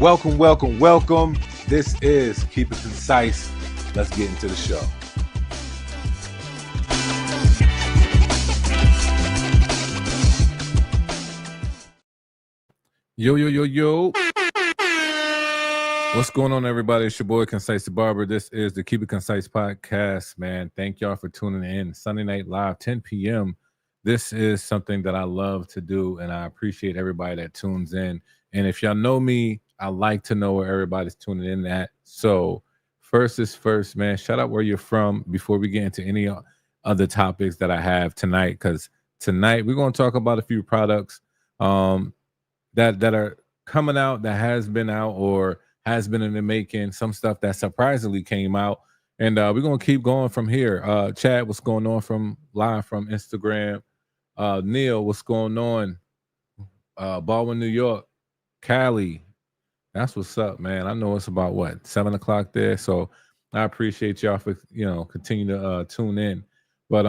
Welcome, welcome, welcome. This is Keep It Concise. Let's get into the show. Yo. What's going on, everybody? It's your boy, ConcisetheBarber. This is the Keep It Concise podcast, man. Thank y'all for tuning in. Sunday Night Live, 10 p.m. This is something that I love to do, and I appreciate everybody that tunes in. And if y'all know me, I like to know where everybody's tuning in at. So first is first, man. Shout out where you're from before we get into any other topics that I have tonight, because tonight we're going to talk about a few products that are coming out, that has been out or has been in the making, some stuff that surprisingly came out. And we're going to keep going from here. Chad, what's going on from live from Instagram? Neil, what's going on? Baldwin, New York. Cali, that's what's up, man. I know it's about what, 7 o'clock there. So I appreciate y'all for continue to tune in. But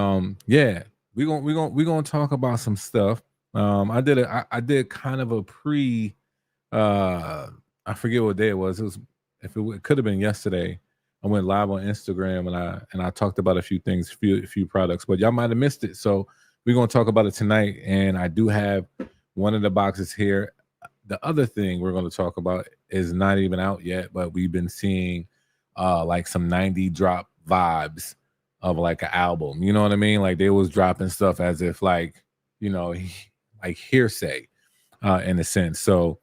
yeah, we're gonna talk about some stuff. I did kind of a pre I forget what day it was. It could have been yesterday. I went live on Instagram and I talked about a few things, a few products, but y'all might have missed it. So we're gonna talk about it tonight. And I do have one of the boxes here. The other thing we're going to talk about is not even out yet, but we've been seeing like some 90 drop vibes of like an album. You know what I mean? Like they was dropping stuff as if like hearsay in a sense. So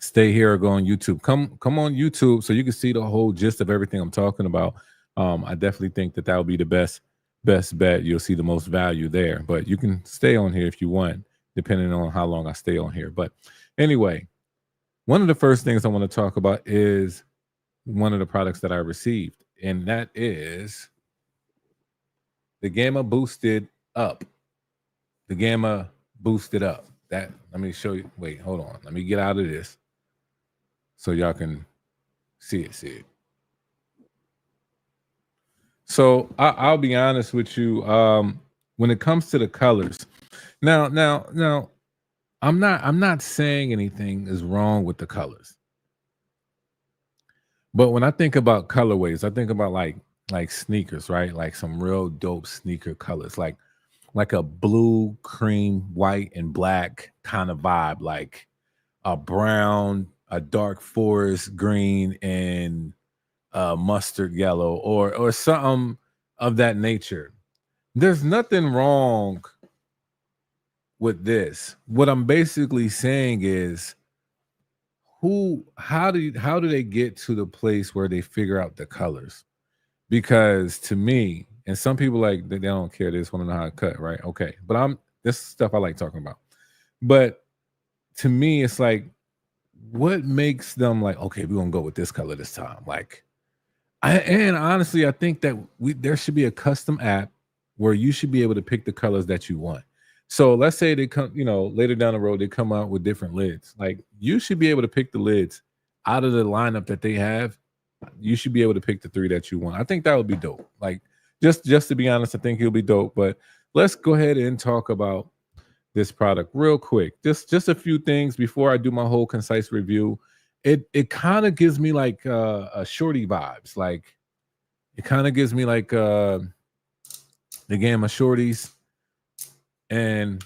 stay here or go on YouTube. Come on YouTube so you can see the whole gist of everything I'm talking about. I definitely think that would be the best bet. You'll see the most value there, but you can stay on here if you want, depending on how long I stay on here. But anyway, one of the first things I want to talk about is one of the products that I received, and that is the Gamma Boosted Up. The Gamma Boosted Up. Let me show you. Wait, hold on. Let me get out of this so y'all can see it. So I'll be honest with you. When it comes to the colors, now. I'm not saying anything is wrong with the colors. But when I think about colorways, I think about like sneakers, right? Like some real dope sneaker colors, like a blue, cream, white, and black kind of vibe, like a brown, a dark forest green, and mustard yellow, or something of that nature. There's nothing wrong with this. What I'm basically saying is, how do they get to the place where they figure out the colors? Because to me, and some people like they don't care, they just want to know how to cut, right? Okay, but this stuff I like talking about. But to me, it's like, what makes them like, okay, we're gonna go with this color this time? Like, and honestly, I think that there should be a custom app where you should be able to pick the colors that you want. So let's say they come, later down the road, they come out with different lids. Like, you should be able to pick the lids out of the lineup that they have. You should be able to pick the 3 that you want. I think that would be dope. Like, just to be honest, I think it'll be dope. But let's go ahead and talk about this product real quick. Just a few things before I do my whole concise review. It kind of gives me like a shorty vibes. Like, it kind of gives me like the Gamma Shorties. And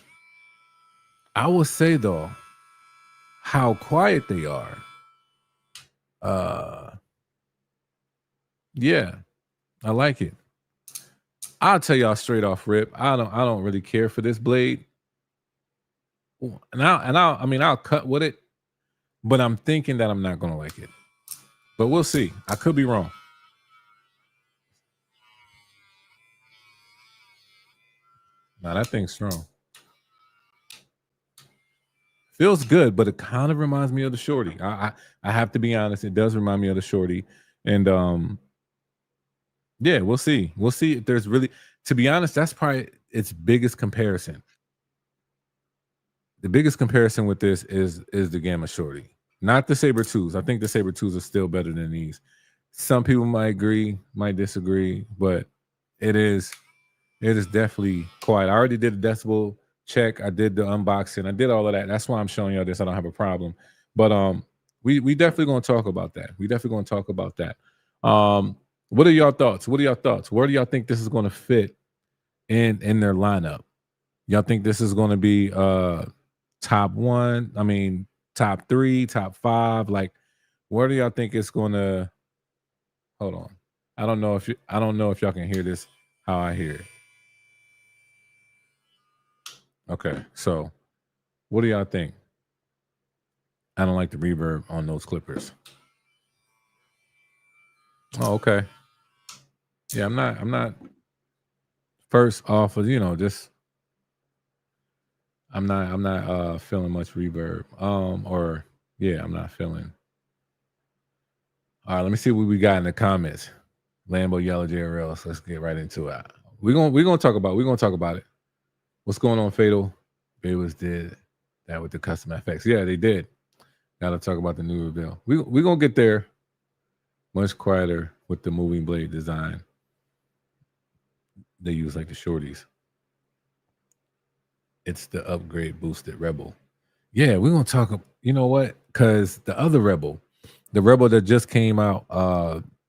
I will say though, how quiet they are. Yeah, I like it. I'll tell y'all straight off rip. I don't really care for this blade. I'll cut with it, but I'm thinking that I'm not gonna like it. But we'll see. I could be wrong. Now that thing's strong. Feels good, but it kind of reminds me of the shorty. I have to be honest, it does remind me of the shorty. And yeah, we'll see. We'll see if there's really, to be honest, that's probably its biggest comparison. The biggest comparison with this is the Gamma Shorty, not the Saber 2s. I think the Saber 2s are still better than these. Some people might agree, might disagree, but it is definitely quiet. I already did a decibel check. I did the unboxing. I did all of that. That's why I'm showing y'all this. I don't have a problem. But We definitely gonna talk about that. We definitely gonna talk about that. What are y'all thoughts? What are y'all thoughts? Where do y'all think this is gonna fit in their lineup? Y'all think this is gonna be top one? I mean, top three, top five? Like, where do y'all think it's gonna hold on? I don't know if y'all can hear this how I hear it. Okay, so what do y'all think? I don't like the reverb on those clippers. Oh, okay. Yeah, I'm not first off of, just I'm not feeling much reverb. Or yeah, I'm not feeling. All right, let me see what we got in the comments. Lambo Yellow JRL. So let's get right into it. We're gonna talk about it. What's going on, Fatal? Bayless did that with the custom FX. Yeah, they did. Gotta talk about the new reveal. We're gonna get there. Much quieter with the moving blade design. They use like the shorties. It's the upgrade boosted Rebel. Yeah, we're gonna talk. You know what? Because the other Rebel, the Rebel that just came out,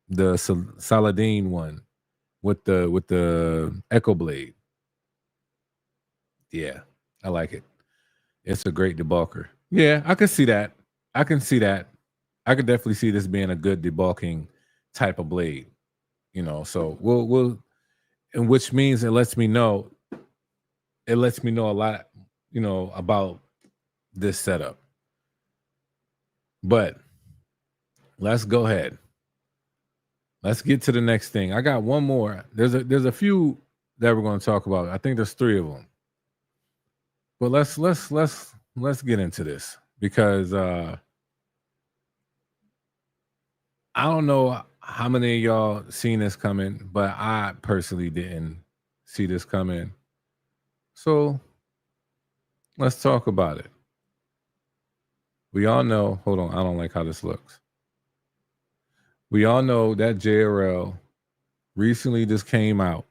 the Saladin one with the Echo Blade. Yeah, I like it. It's a great debulker. Yeah, I can see that. I can see that. I could definitely see this being a good debulking type of blade. So we'll and which means it lets me know a lot, about this setup. But let's go ahead. Let's get to the next thing. I got one more. There's a few that we're going to talk about. I think there's 3 of them. But let's get into this because I don't know how many of y'all seen this coming, but I personally didn't see this coming. So let's talk about it. We all know, hold on, I don't like how this looks. We all know that JRL recently just came out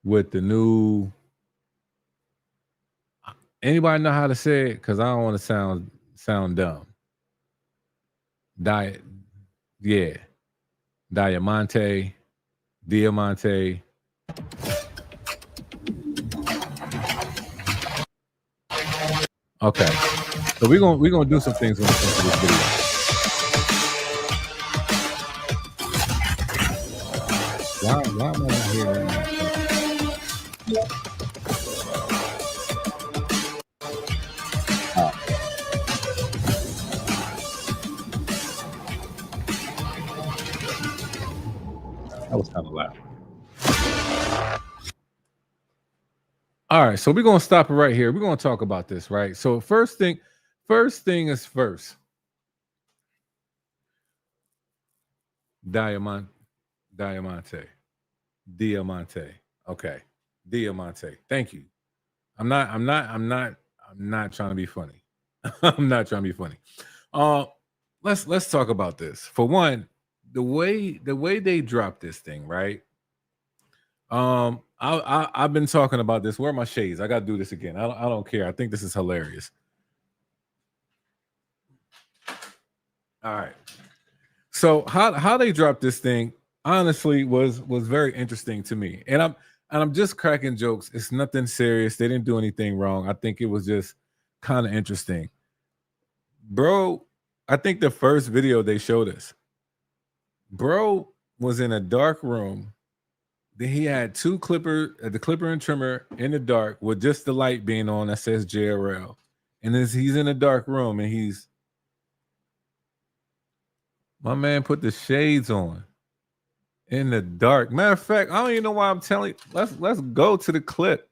with the new, anybody know how to say it? Because I don't want to sound dumb. Diamante. Okay, so we're gonna do some things when it comes to this video. Why am I not hearing that? That was kind of loud. All right, so we're gonna stop it right here. We're gonna talk about this, right? So first thing is first. Diamante. Okay. Diamante. Thank you. I'm not trying to be funny. I'm not trying to be funny. Let's talk about this. For one, the way they dropped this thing, right? I've been talking about this. Where are my shades? I gotta do this again. I don't care. I think this is hilarious. All right. So how they dropped this thing honestly was very interesting to me. And I'm just cracking jokes. It's nothing serious. They didn't do anything wrong. I think it was just kind of interesting. Bro, I think the first video they showed us, bro was in a dark room. Then he had the clipper and trimmer in the dark with just the light being on that says JRL. And he's in a dark room and my man put the shades on in the dark. Matter of fact, I don't even know why I'm telling you. Let's go to the clip.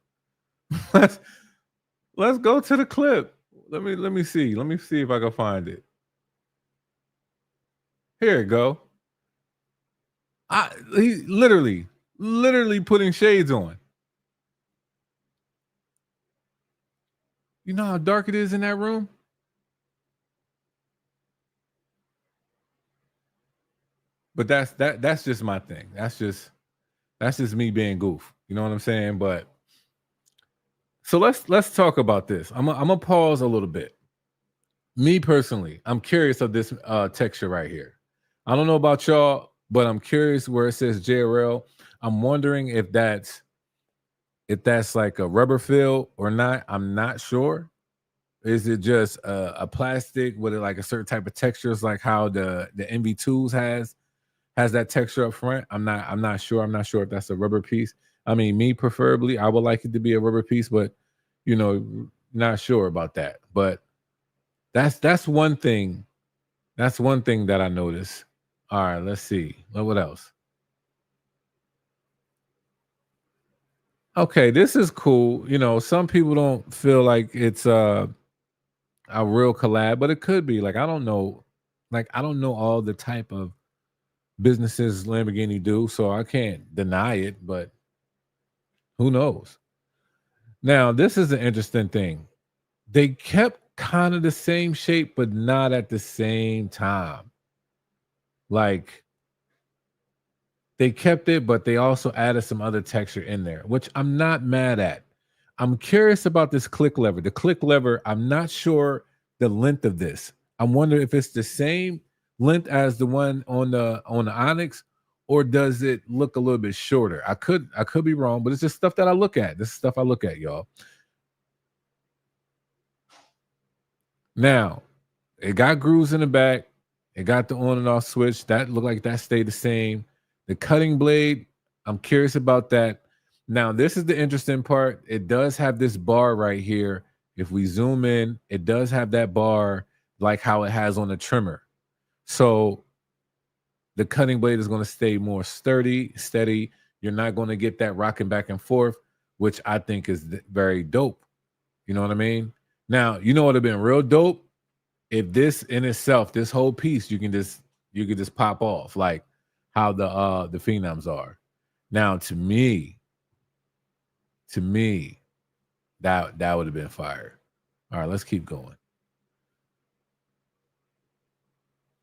let's go to the clip. Let me see. Let me see if I can find it. Here it go. He literally putting shades on. You know how dark it is in that room? But that's just my thing. That's just me being goof. You know what I'm saying? But so let's talk about this. I'm gonna pause a little bit. Me personally, I'm curious of this texture right here. I don't know about y'all, but I'm curious where it says JRL. I'm wondering if that's like a rubber feel or not. I'm not sure. Is it just a plastic with it like a certain type of textures, like how the MV2s has that texture up front? I'm not sure. I'm not sure if that's a rubber piece. I mean, me preferably, I would like it to be a rubber piece, but not sure about that. But that's one thing. That's one thing that I noticed. All right, let's see. What else? Okay, this is cool. Some people don't feel like it's a real collab, but it could be. Like, I don't know. Like, I don't know all the type of businesses Lamborghini do, so I can't deny it, but who knows? Now, this is an interesting thing. They kept kind of the same shape, but not at the same time. Like, they kept it, but they also added some other texture in there, which I'm not mad at. I'm curious about this click lever. The click lever, I'm not sure the length of this. I'm wondering if it's the same length as the one on the Onyx, or does it look a little bit shorter? I could be wrong, but it's just stuff that I look at. This is stuff I look at, y'all. Now, it got grooves in the back. It got the on and off switch. That looked like that stayed the same. The cutting blade, I'm curious about that. Now, this is the interesting part. It does have this bar right here. If we zoom in, it does have that bar like how it has on the trimmer. So the cutting blade is going to stay more sturdy, steady. You're not going to get that rocking back and forth, which I think is very dope. You know what I mean? Now, you know what would have been real dope? If this in itself, this whole piece, you could just pop off like how the Phenoms are. Now, to me, that would have been fire. All right, let's keep going.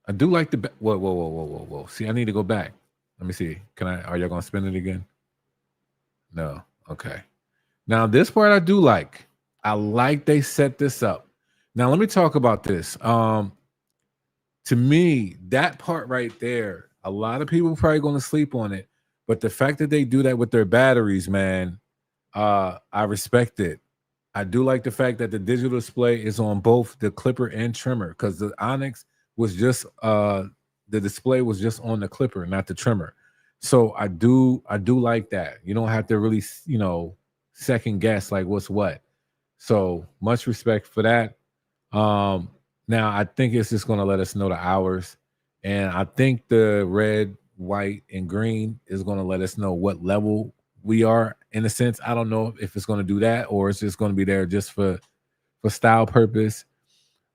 I do like the whoa. See, I need to go back. Let me see. Are y'all gonna spin it again? No. Okay. Now this part I do like. I like they set this up. Now let me talk about this. To me, that part right there, a lot of people probably gonna sleep on it, but the fact that they do that with their batteries, man, I respect it. I do like the fact that the digital display is on both the clipper and trimmer, because the Onyx was just the display was just on the clipper, not the trimmer. So I do like that. You don't have to really, second guess like what's what. So much respect for that. Now I think it's just going to let us know the hours, and I think the red, white, and green is going to let us know what level we are. In a sense, I don't know if it's going to do that or it's just going to be there just for style purpose.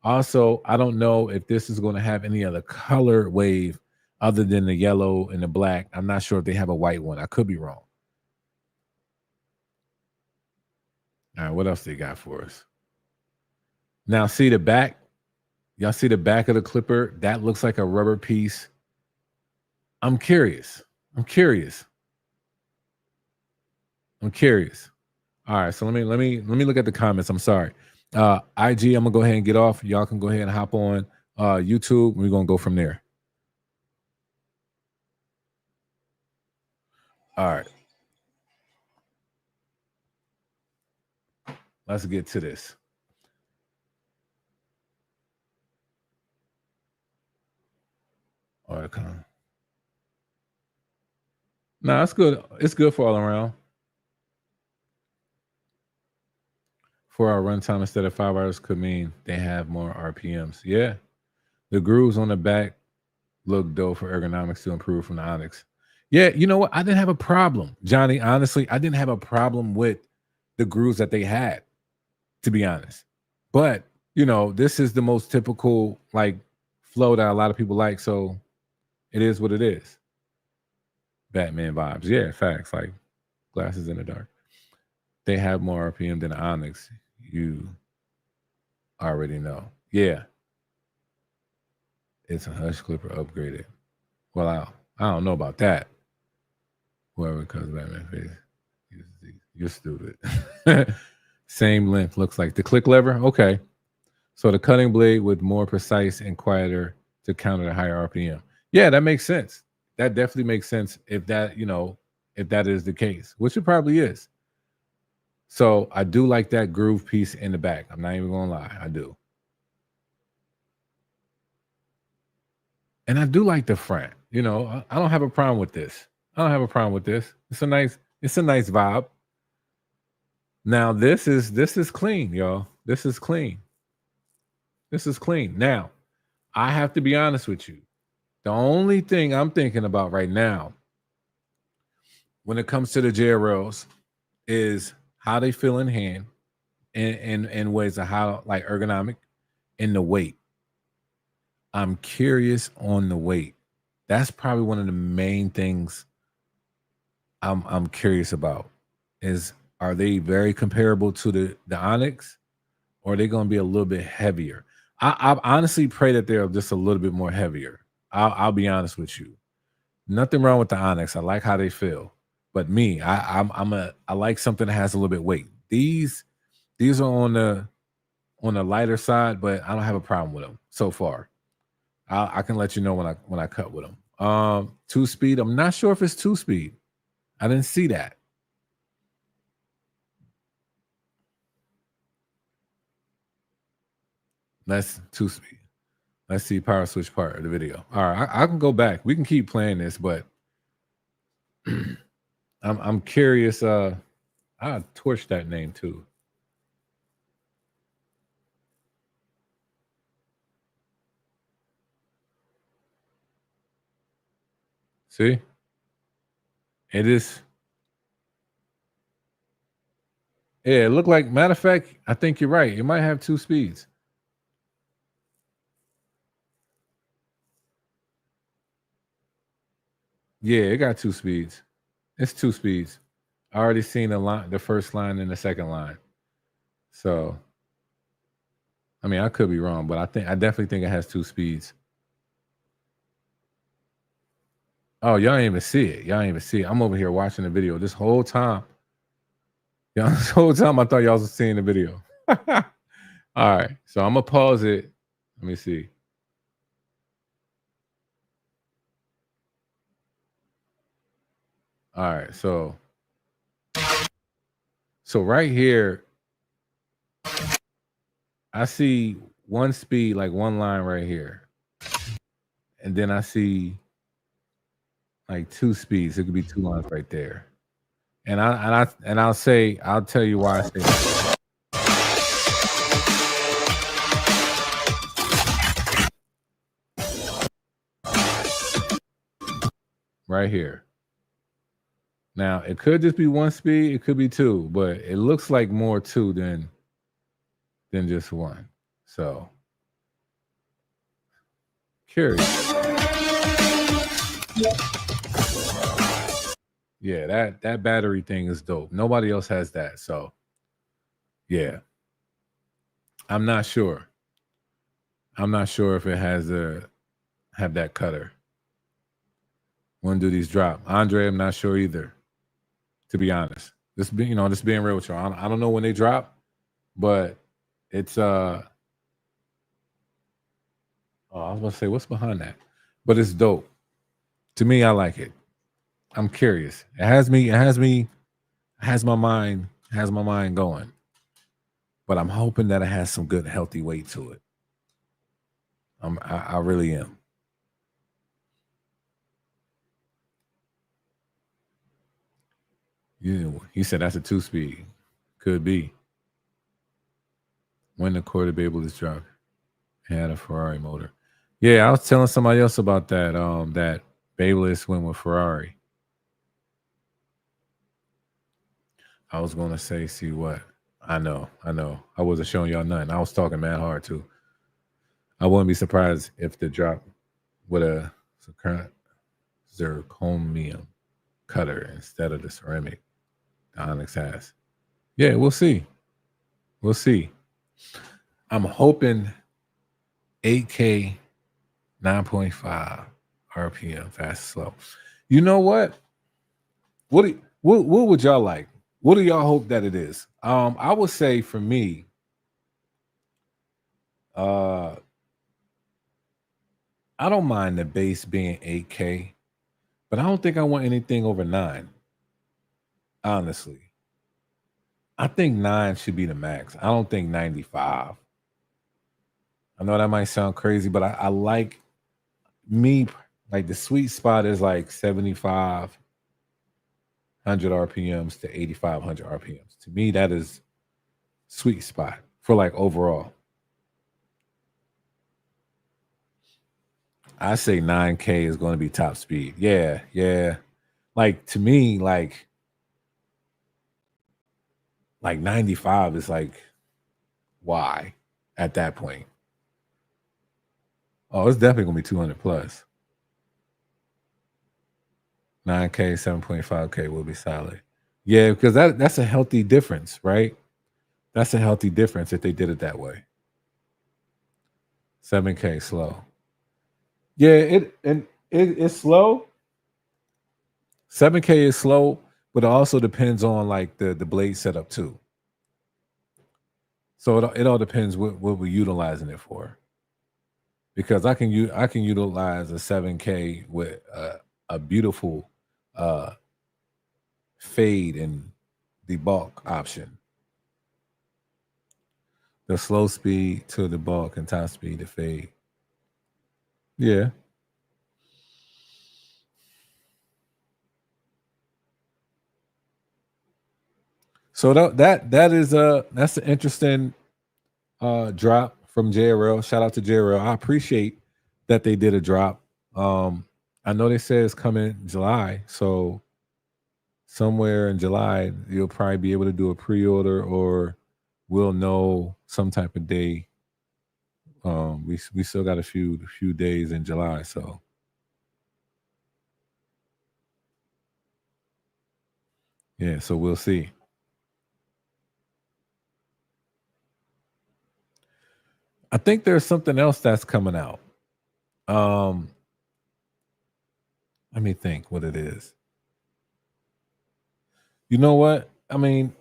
Also, I don't know if this is going to have any other color wave other than the yellow and the black. I'm not sure if they have a white one. I could be wrong. All right, what else they got for us? Now, see the back? Y'all see the back of the clipper? That looks like a rubber piece. I'm curious. All right, so let me look at the comments. I'm sorry. IG, I'm gonna go ahead and get off. Y'all can go ahead and hop on YouTube. We're gonna go from there. All right. Let's get to this. All right, come on. No, it's good. It's good for all around. 4-hour runtime instead of 5 hours could mean they have more RPMs. Yeah. The grooves on the back look dope for ergonomics to improve from the Onyx. Yeah, you know what? I didn't have a problem, Johnny. Honestly, I didn't have a problem with the grooves that they had, to be honest. But, this is the most typical like flow that a lot of people like. So it is what it is. Batman vibes. Yeah, facts. Like glasses in the dark. They have more RPM than the Onyx. You already know. Yeah. It's a Hush Clipper upgraded. Well, I don't know about that. Whoever comes Batman face, you're stupid. Same length, looks like the click lever. Okay. So the cutting blade with more precise and quieter to counter the higher RPM. Yeah, that makes sense. That definitely makes sense if that, if that is the case, which it probably is. So I do like that groove piece in the back. I'm not even gonna lie, I do. And I do like the front. I don't have a problem with this. I don't have a problem with this. It's a nice vibe. Now this is clean, y'all. This is clean. This is clean. Now, I have to be honest with you. The only thing I'm thinking about right now when it comes to the JRLs is how they feel in hand in ways of how like ergonomic and the weight. I'm curious on the weight. That's probably one of the main things I'm curious about is, are they very comparable to the Onyx, or are they going to be a little bit heavier? I honestly pray that they're just a little bit more heavier. I'll be honest with you. Nothing wrong with the Onyx. I like how they feel, but me, I like something that has a little bit weight. These are on the lighter side, but I don't have a problem with them so far. I can let you know when I cut with them. 2-speed. I'm not sure if it's 2-speed. I didn't see that. That's 2-speed. Let's see power switch part of the video. All right, I can go back. We can keep playing this, but I'm curious. I torched that name too. See, it is. Yeah, it looked like. Matter of fact, I think you're right. It might have 2 speeds. Yeah, it got 2 speeds. It's 2 speeds. I already seen the first line and the second line. So, I mean, I could be wrong, but I definitely think it has 2 speeds. Oh, y'all ain't even see it. Y'all ain't even see it. I'm over here watching the video this whole time. Y'all, this whole time I thought y'all was seeing the video. All right, so I'm gonna pause it. Let me see. All right, so right here, I see 1 speed, like 1 line right here, and then I see like 2 speeds. It could be 2 lines right there, and I'll tell you why I say that. Right here. Now it could just be 1 speed. It could be 2, but it looks like more 2 than just 1. So curious. Yeah, that battery thing is dope. Nobody else has that. So yeah. I'm not sure. I'm not sure if it has have that cutter. When do these drop? Andre, I'm not sure either. To be honest. Just being real with y'all. I don't know when they drop, but it's I was gonna say what's behind that. But it's dope. To me, I like it. I'm curious. It has my mind going. But I'm hoping that it has some good healthy weight to it. I really am. Yeah, he said that's a 2-speed. Could be. When the quarter Babel is dropped, it had a Ferrari motor. Yeah, I was telling somebody else about that. That Babelist went with Ferrari. I was gonna say, see what? I know. I wasn't showing y'all nothing. I was talking mad hard too. I wouldn't be surprised if the drop with a current zirconium cutter instead of the ceramic the Onyx has. Yeah, we'll see. We'll see. I'm hoping 8K 9.5 RPM fast slow. You know what? What would y'all like? What do y'all hope that it is? I would say for me, I don't mind the base being 8K, but I don't think I want anything over 9. Honestly, I think 9 should be the max. I don't think 95. I know that might sound crazy, but I like like the sweet spot is like 7,500 RPMs to 8,500 RPMs. To me, that is sweet spot for like overall. I say 9K is going to be top speed. Yeah, yeah. Like to me, like 95 is like, why at that point? Oh, it's definitely gonna be 200 plus. 9K, 7.5K will be solid. Yeah, because that's a healthy difference, right? That's a healthy difference if they did it that way. 7K slow. Yeah, it's slow. 7K is slow, but it also depends on like the blade setup too. So it all depends what we're utilizing it for. Because I can utilize a 7K with a beautiful fade and debulk option. The slow speed to the bulk and top speed to fade. Yeah. So that is that's an interesting drop from JRL. Shout out to JRL. I appreciate that they did a drop. I know they said it's coming July, so somewhere in July you'll probably be able to do a pre-order, or we'll know some type of day. We still got a few days in July, so yeah, so we'll see. I think there's something else that's coming out. Let me think what it is. You know what? I mean,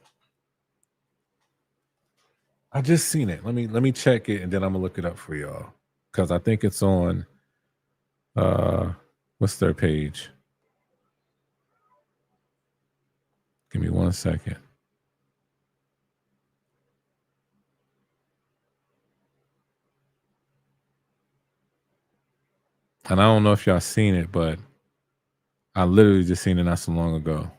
I just seen it. Let me check it and then I'm gonna look it up for y'all. Because I think it's on what's their page? Give me 1 second. And I don't know if y'all seen it, but I literally just seen it not so long ago.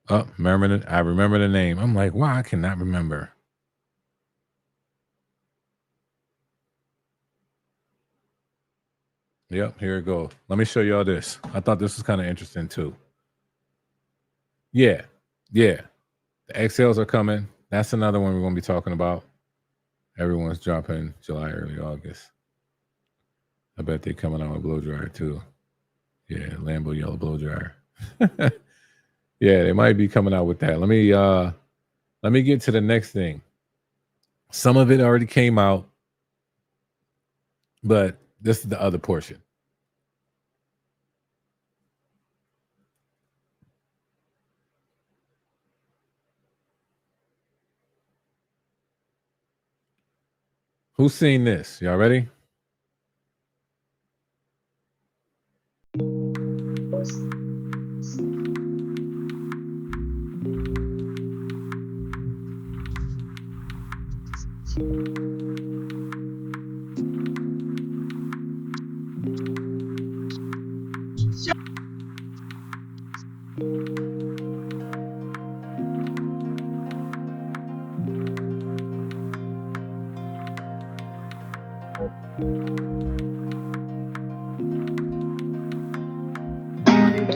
Oh, I remember the name. I'm like, wow, I cannot remember. Yep, here it goes. Let me show y'all this. I thought this was kind of interesting too. Yeah, yeah. The XLs are coming. That's another one we're going to be talking about. Everyone's dropping July, early August. I bet they're coming out with blow dryer too. Yeah, Lambo yellow blow dryer. Yeah, they might be coming out with that. Let me get to the next thing. Some of it already came out, but this is the other portion. Who's seen this? Y'all ready?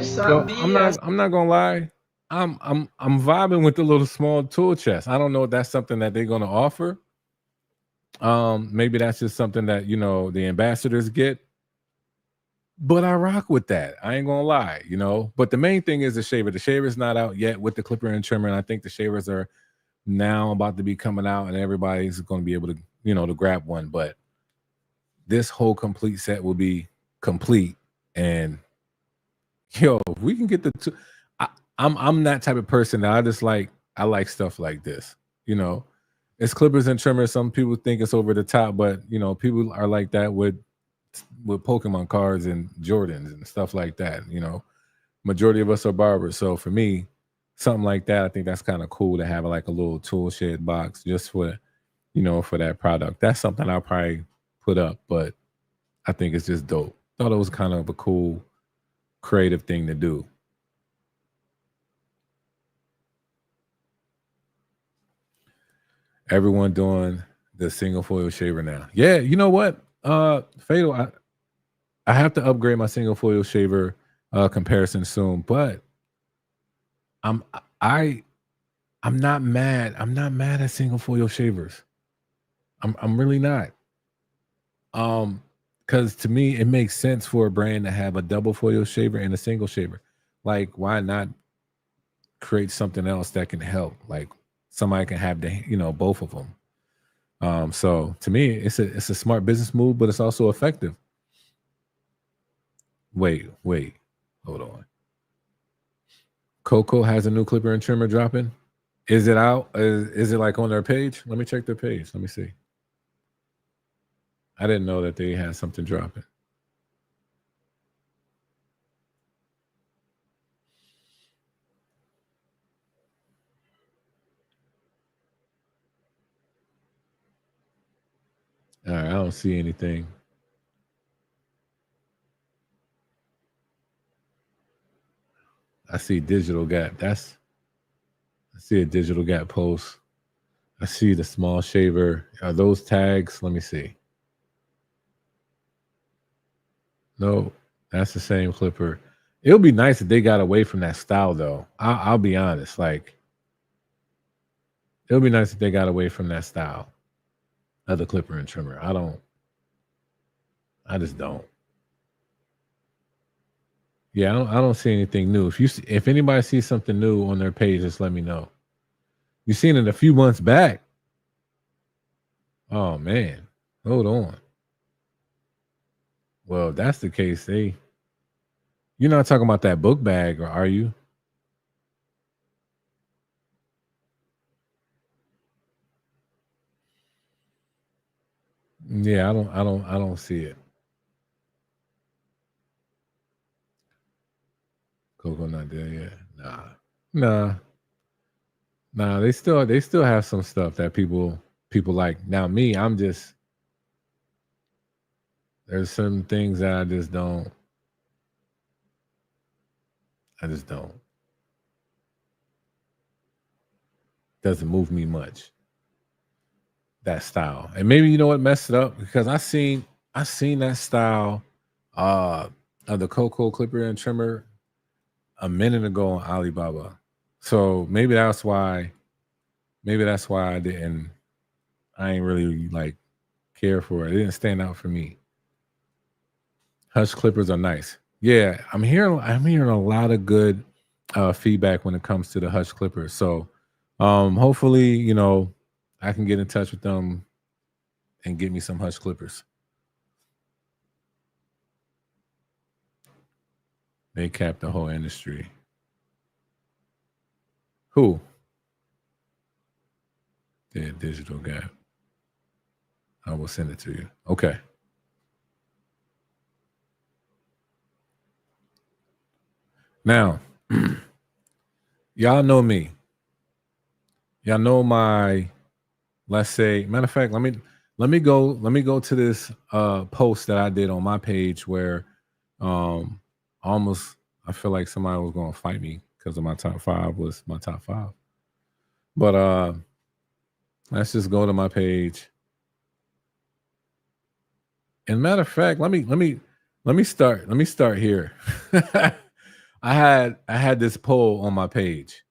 So I'm not gonna lie. I'm vibing with the little small tool chest. I don't know if that's something that they're gonna offer. Maybe that's just something that the ambassadors get. But I rock with that. I ain't gonna lie, But the main thing is the shaver. The shaver's not out yet with the clipper and trimmer, and I think the shavers are now about to be coming out, and everybody's gonna be able to, to grab one. But this whole complete set will be complete. And yo, if we can get the two, I'm that type of person that I like stuff like this. You know, it's clippers and trimmers. Some people think it's over the top, but you know, people are like that with Pokemon cards and Jordans and stuff like that. You know, majority of us are barbers. So for me, something like that, I think that's kind of cool to have like a little tool shed box just for, you know, for that product. That's something I'll probably put up, but I think it's just dope. Thought it was kind of a cool, creative thing to do. Everyone doing the single foil shaver now. Yeah, you know what? Fatal, I have to upgrade my single foil shaver comparison soon, but I'm I I'm not mad. I'm not mad at single foil shavers. I'm really not. Because to me, it makes sense for a brand to have a double foil shaver and a single shaver. Like, why not create something else that can help? Like somebody can have the, you know, both of them. So to me, it's a smart business move, but it's also effective. Wait, hold on. Coco has a new clipper and trimmer dropping. Is it out? Is it like on their page? Let me check their page. Let me see. I didn't know that they had something dropping. All right, I don't see anything. I see Digital Gap. I see a Digital Gap post. I see the small shaver. Are those tags? Let me see. No, that's the same clipper. It would be nice if they got away from that style, though. I'll be honest. Like, it would be nice if they got away from that style of the clipper and trimmer. I just don't. Yeah, I don't see anything new. If anybody sees something new on their page, just let me know. You seen it a few months back. Oh man, hold on. Well, if that's the case, you're not talking about that book bag, or are you? Yeah, I don't see it. Coco not there yet. Nah. Nah, they still have some stuff that people like. Now me, there's some things that I just don't. Doesn't move me much. That style. And maybe you know what messed it up? Because I seen that style of the Coco clipper and trimmer a minute ago on Alibaba. So maybe that's why I ain't really like care for it. It didn't stand out for me. Hush clippers are nice. Yeah, I'm hearing a lot of good feedback when it comes to the Hush clippers. So hopefully, you know, I can get in touch with them and get me some Hush clippers. They cap the whole industry. Who? The Digital Gap. I will send it to you. Okay. Now, y'all know me. Y'all know my, let's say, matter of fact, let me go to this post that I did on my page where almost I feel like somebody was gonna fight me because of my top five was my top five. But let's just go to my page. And matter of fact, let me start here. I had this poll on my page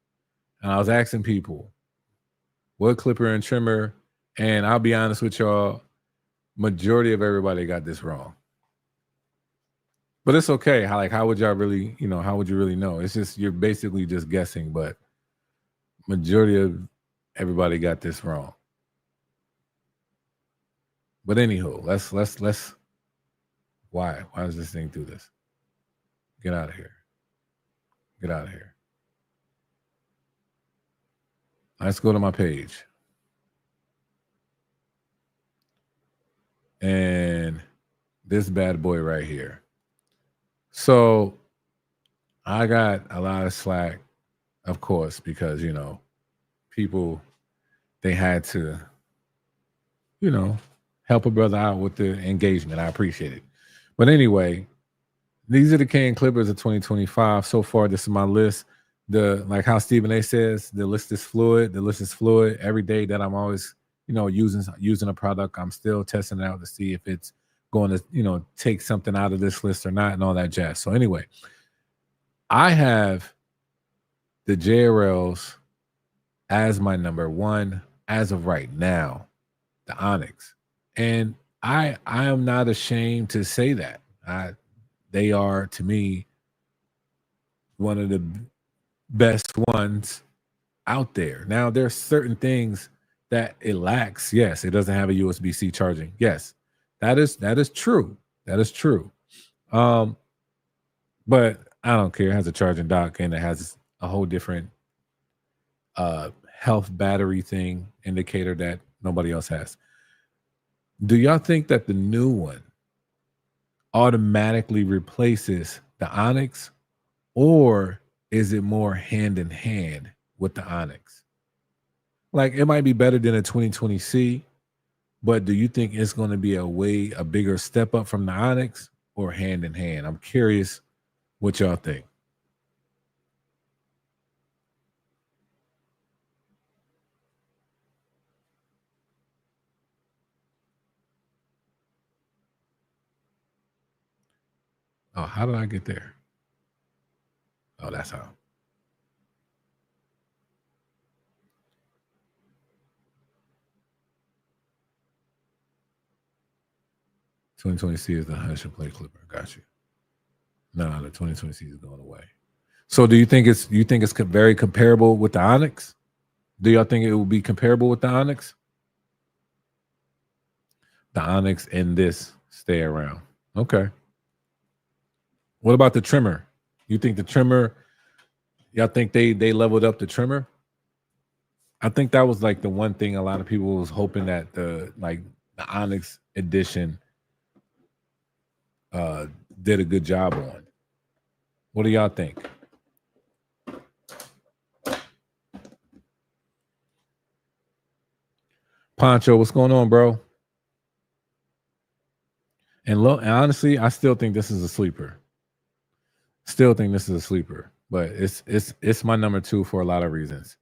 and I was asking people what clipper and trimmer, and I'll be honest with y'all, majority of everybody got this wrong. But it's okay. How would y'all really, you know, how would you really know? It's just you're basically just guessing, but majority of everybody got this wrong. But anywho, Why? Why does this thing do this? Get out of here. Get out of here. Let's go to my page. And this bad boy right here. So I got a lot of slack, of course, because, you know, people, they had to, you know, help a brother out with the engagement. I appreciate it. But anyway, these are the Cane Clippers of 2025. So far, this is my list. Like how Stephen A says, the list is fluid. The list is fluid. Every day that I'm always, you know, using a product, I'm still testing it out to see if it's going to, you know, take something out of this list or not and all that jazz. So anyway, I have the JRLs as my number one as of right now, the Onyx. And I am not ashamed to say that. They are, to me, one of the best ones out there. Now, there's certain things that it lacks. Yes, it doesn't have a USB-C charging. Yes, that is true. That is true. But I don't care. It has a charging dock and it has a whole different health battery thing indicator that nobody else has. Do y'all think that the new one automatically replaces the Onyx, or is it more hand in hand with the Onyx? Like, it might be better than a 2020C, but do you think it's going to be a bigger step up from the Onyx, or hand in hand? I'm curious what y'all think. Oh, how did I get there? Oh, that's how. $2020C is the 100 play clipper. Got you. No, the 2020C is going away. So do you think it's very comparable with the Onyx? Do y'all think it will be comparable with the Onyx? The Onyx and this stay around. Okay. What about the trimmer? You think the trimmer, y'all think they leveled up the trimmer? I think that was like the one thing a lot of people was hoping that the Onyx edition did a good job on. What do y'all think? Poncho, what's going on, bro? And honestly, I still think this is a sleeper. Still think this is a sleeper, but it's my number two for a lot of reasons.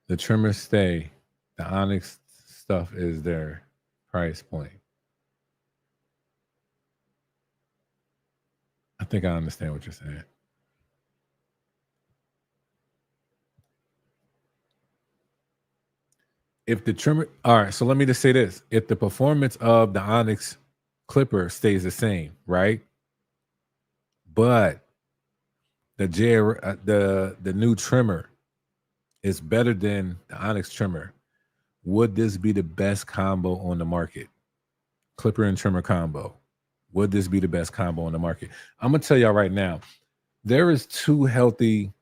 The trimmers stay. The Onyx stuff is their price point. I think I understand what you're saying. If the trimmer, all right, so let me just say this. If the performance of the Onyx clipper stays the same, right? But the the new trimmer is better than the Onyx trimmer, would this be the best combo on the market? Clipper and trimmer combo. Would this be the best combo on the market? I'm gonna tell y'all right now, there is two healthy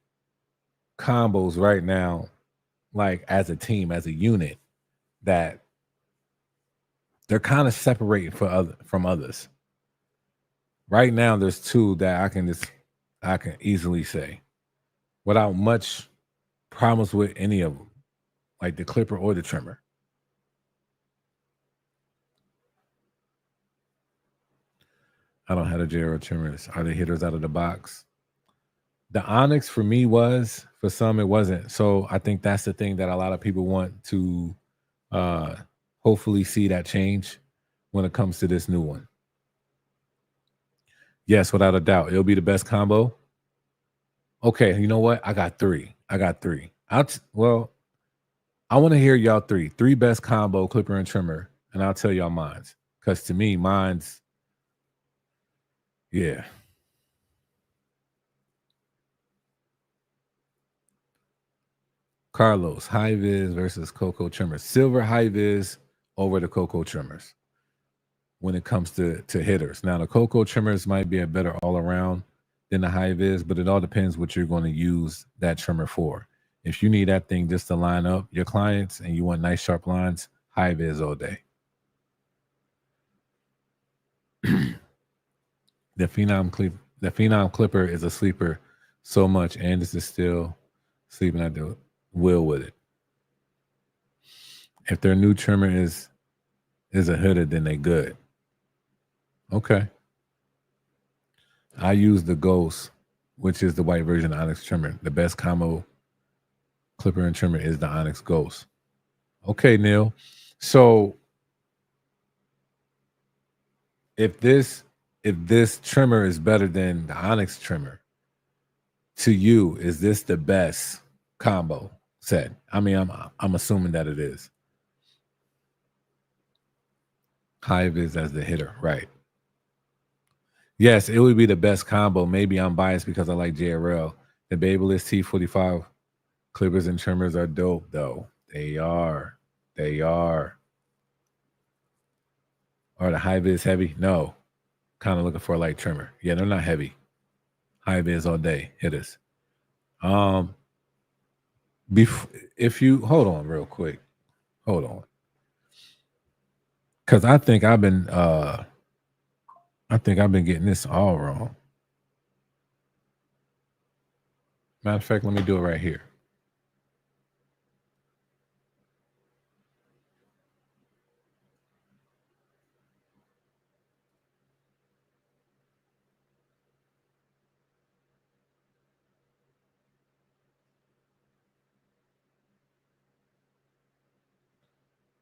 combos right now, like as a team, as a unit, that they're kind of separating from others. Right now, there's two that I can easily say without much problems with any of them, like the clipper or the trimmer. I don't have the JRL trimmers. Are they hitters out of the box? The Onyx for me was, for some it wasn't. So I think that's the thing that a lot of people want to hopefully see that change when it comes to this new one. Yes, without a doubt. It'll be the best combo. Okay, you know what? I got three. Well, I want to hear y'all three. Three best combo, clipper and trimmer, and I'll tell y'all mine's. Because to me, mine's, yeah. Carlos, high vis versus Coco trimmers. Silver high vis over the Coco trimmers when it comes to hitters. Now, the Coco trimmers might be a better all around than the high vis, but it all depends what you're going to use that trimmer for. If you need that thing just to line up your clients and you want nice sharp lines, high vis all day. The Phenom Clipper is a sleeper so much, and this is still sleeping at the wheel with it. If their new trimmer is a hitter, then they good. Okay. I use the Ghost, which is the white version of Onyx trimmer. The best combo clipper and trimmer is the Onyx Ghost. Okay, Neil. So if this trimmer is better than the Onyx trimmer, to you, is this the best combo set? I mean, I'm assuming that it is. High vis as the hitter, right? Yes, it would be the best combo. Maybe I'm biased because I like JRL. The Babyliss T45 clippers and trimmers are dope, though. They are. They are. Are the high vis heavy? No. Kind of looking for a light trimmer. Yeah, they're not heavy. High vis all day. Hitters. If you hold on real quick. Hold on. Because I think I've been getting this all wrong. Matter of fact, let me do it right here.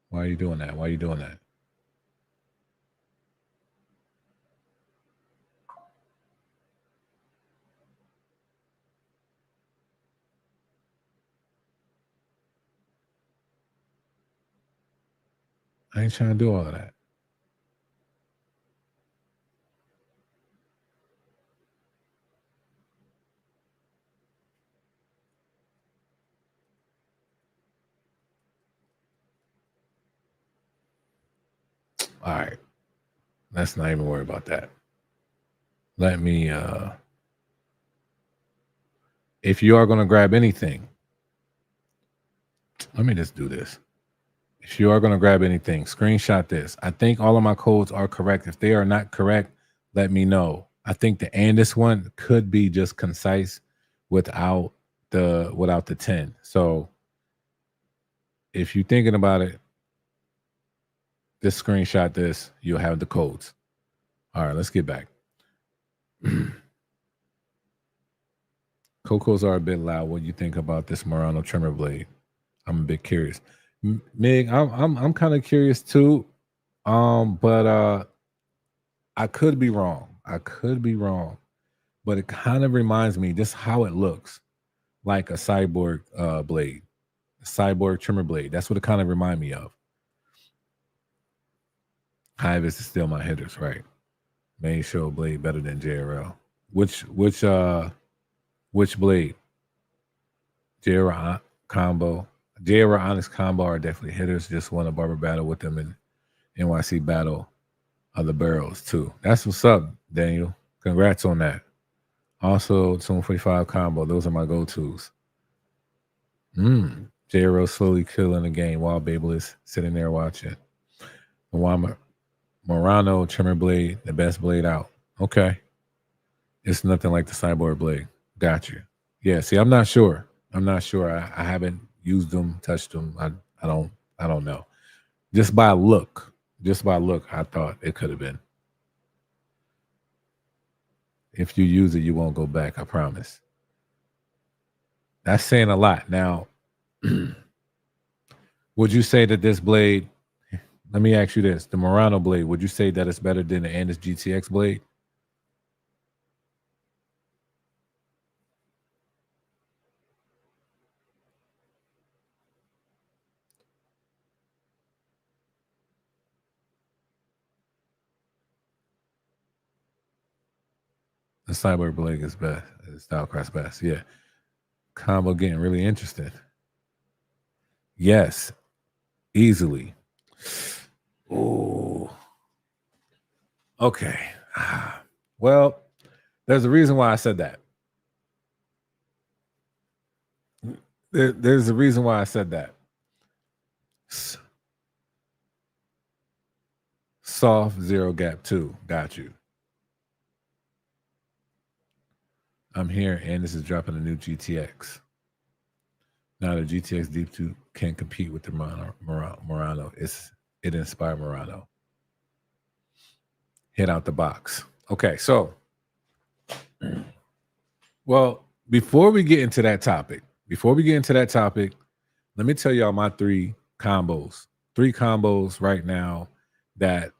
Why are you doing that? Why are you doing that? I ain't trying to do all of that. All right. Let's not even worry about that. Let me if you are going to grab anything, let me just do this. If you are going to grab anything, screenshot this. I think all of my codes are correct. If they are not correct, let me know. I think the and this one could be just concise without the 10. So if you're thinking about it, just screenshot this. You'll have the codes. All right, let's get back. Cocos are a bit loud. What do you think about this Murano trimmer blade? I'm a bit curious. Mig, I'm kind of curious too. But I could be wrong. But it kind of reminds me just how it looks like a cyborg blade, a cyborg trimmer blade. That's what it kind of reminds me of. High vis is still my hitters, right? Main show blade better than JRL. Which blade? JRL combo. JRL Onyx combo are definitely hitters. Just won a barber battle with them in NYC battle of the barrels too. That's what's up, Daniel. Congrats on that. Also, 245 combo. Those are my go-tos. JRL slowly killing the game while Babyliss sitting there watching. Murano trimmer blade, the best blade out. Okay. It's nothing like the cyborg blade. Got you. Yeah, see, I'm not sure. I haven't used them, touched them. I don't know. Just by look, I thought it could have been. If you use it, you won't go back, I promise. That's saying a lot. Now, would you say that this blade, let me ask you this, the Murano blade, would you say that it's better than the Andis GTX blade? The Cyberlink blade is best. The Stylecraft best. Yeah. Combo getting really interesting. Yes, easily. Oh, okay. Well, there's a reason why I said that. There's a reason why I said that. Soft zero gap 2. Got you. I'm here, and this is dropping a new GTX. Now the GTX Deep 2 can compete with the Murano. It inspired Murano. Hit out the box. Okay, so well, before we get into that topic, let me tell y'all my 3 combos. 3 combos right now that,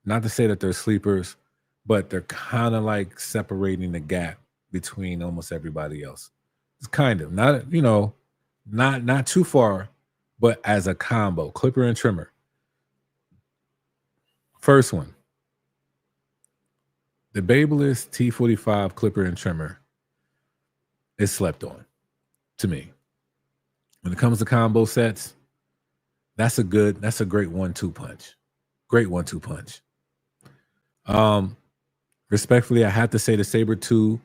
not to say that they're sleepers, but they're kind of like separating the gap between almost everybody else. It's kind of not, not too far, but as a combo, clipper and trimmer. First one, the Babyliss T45 clipper and trimmer is slept on to me. When it comes to combo sets, that's a great 1-2 punch. Great 1-2 punch. Respectfully, I have to say the Saber 2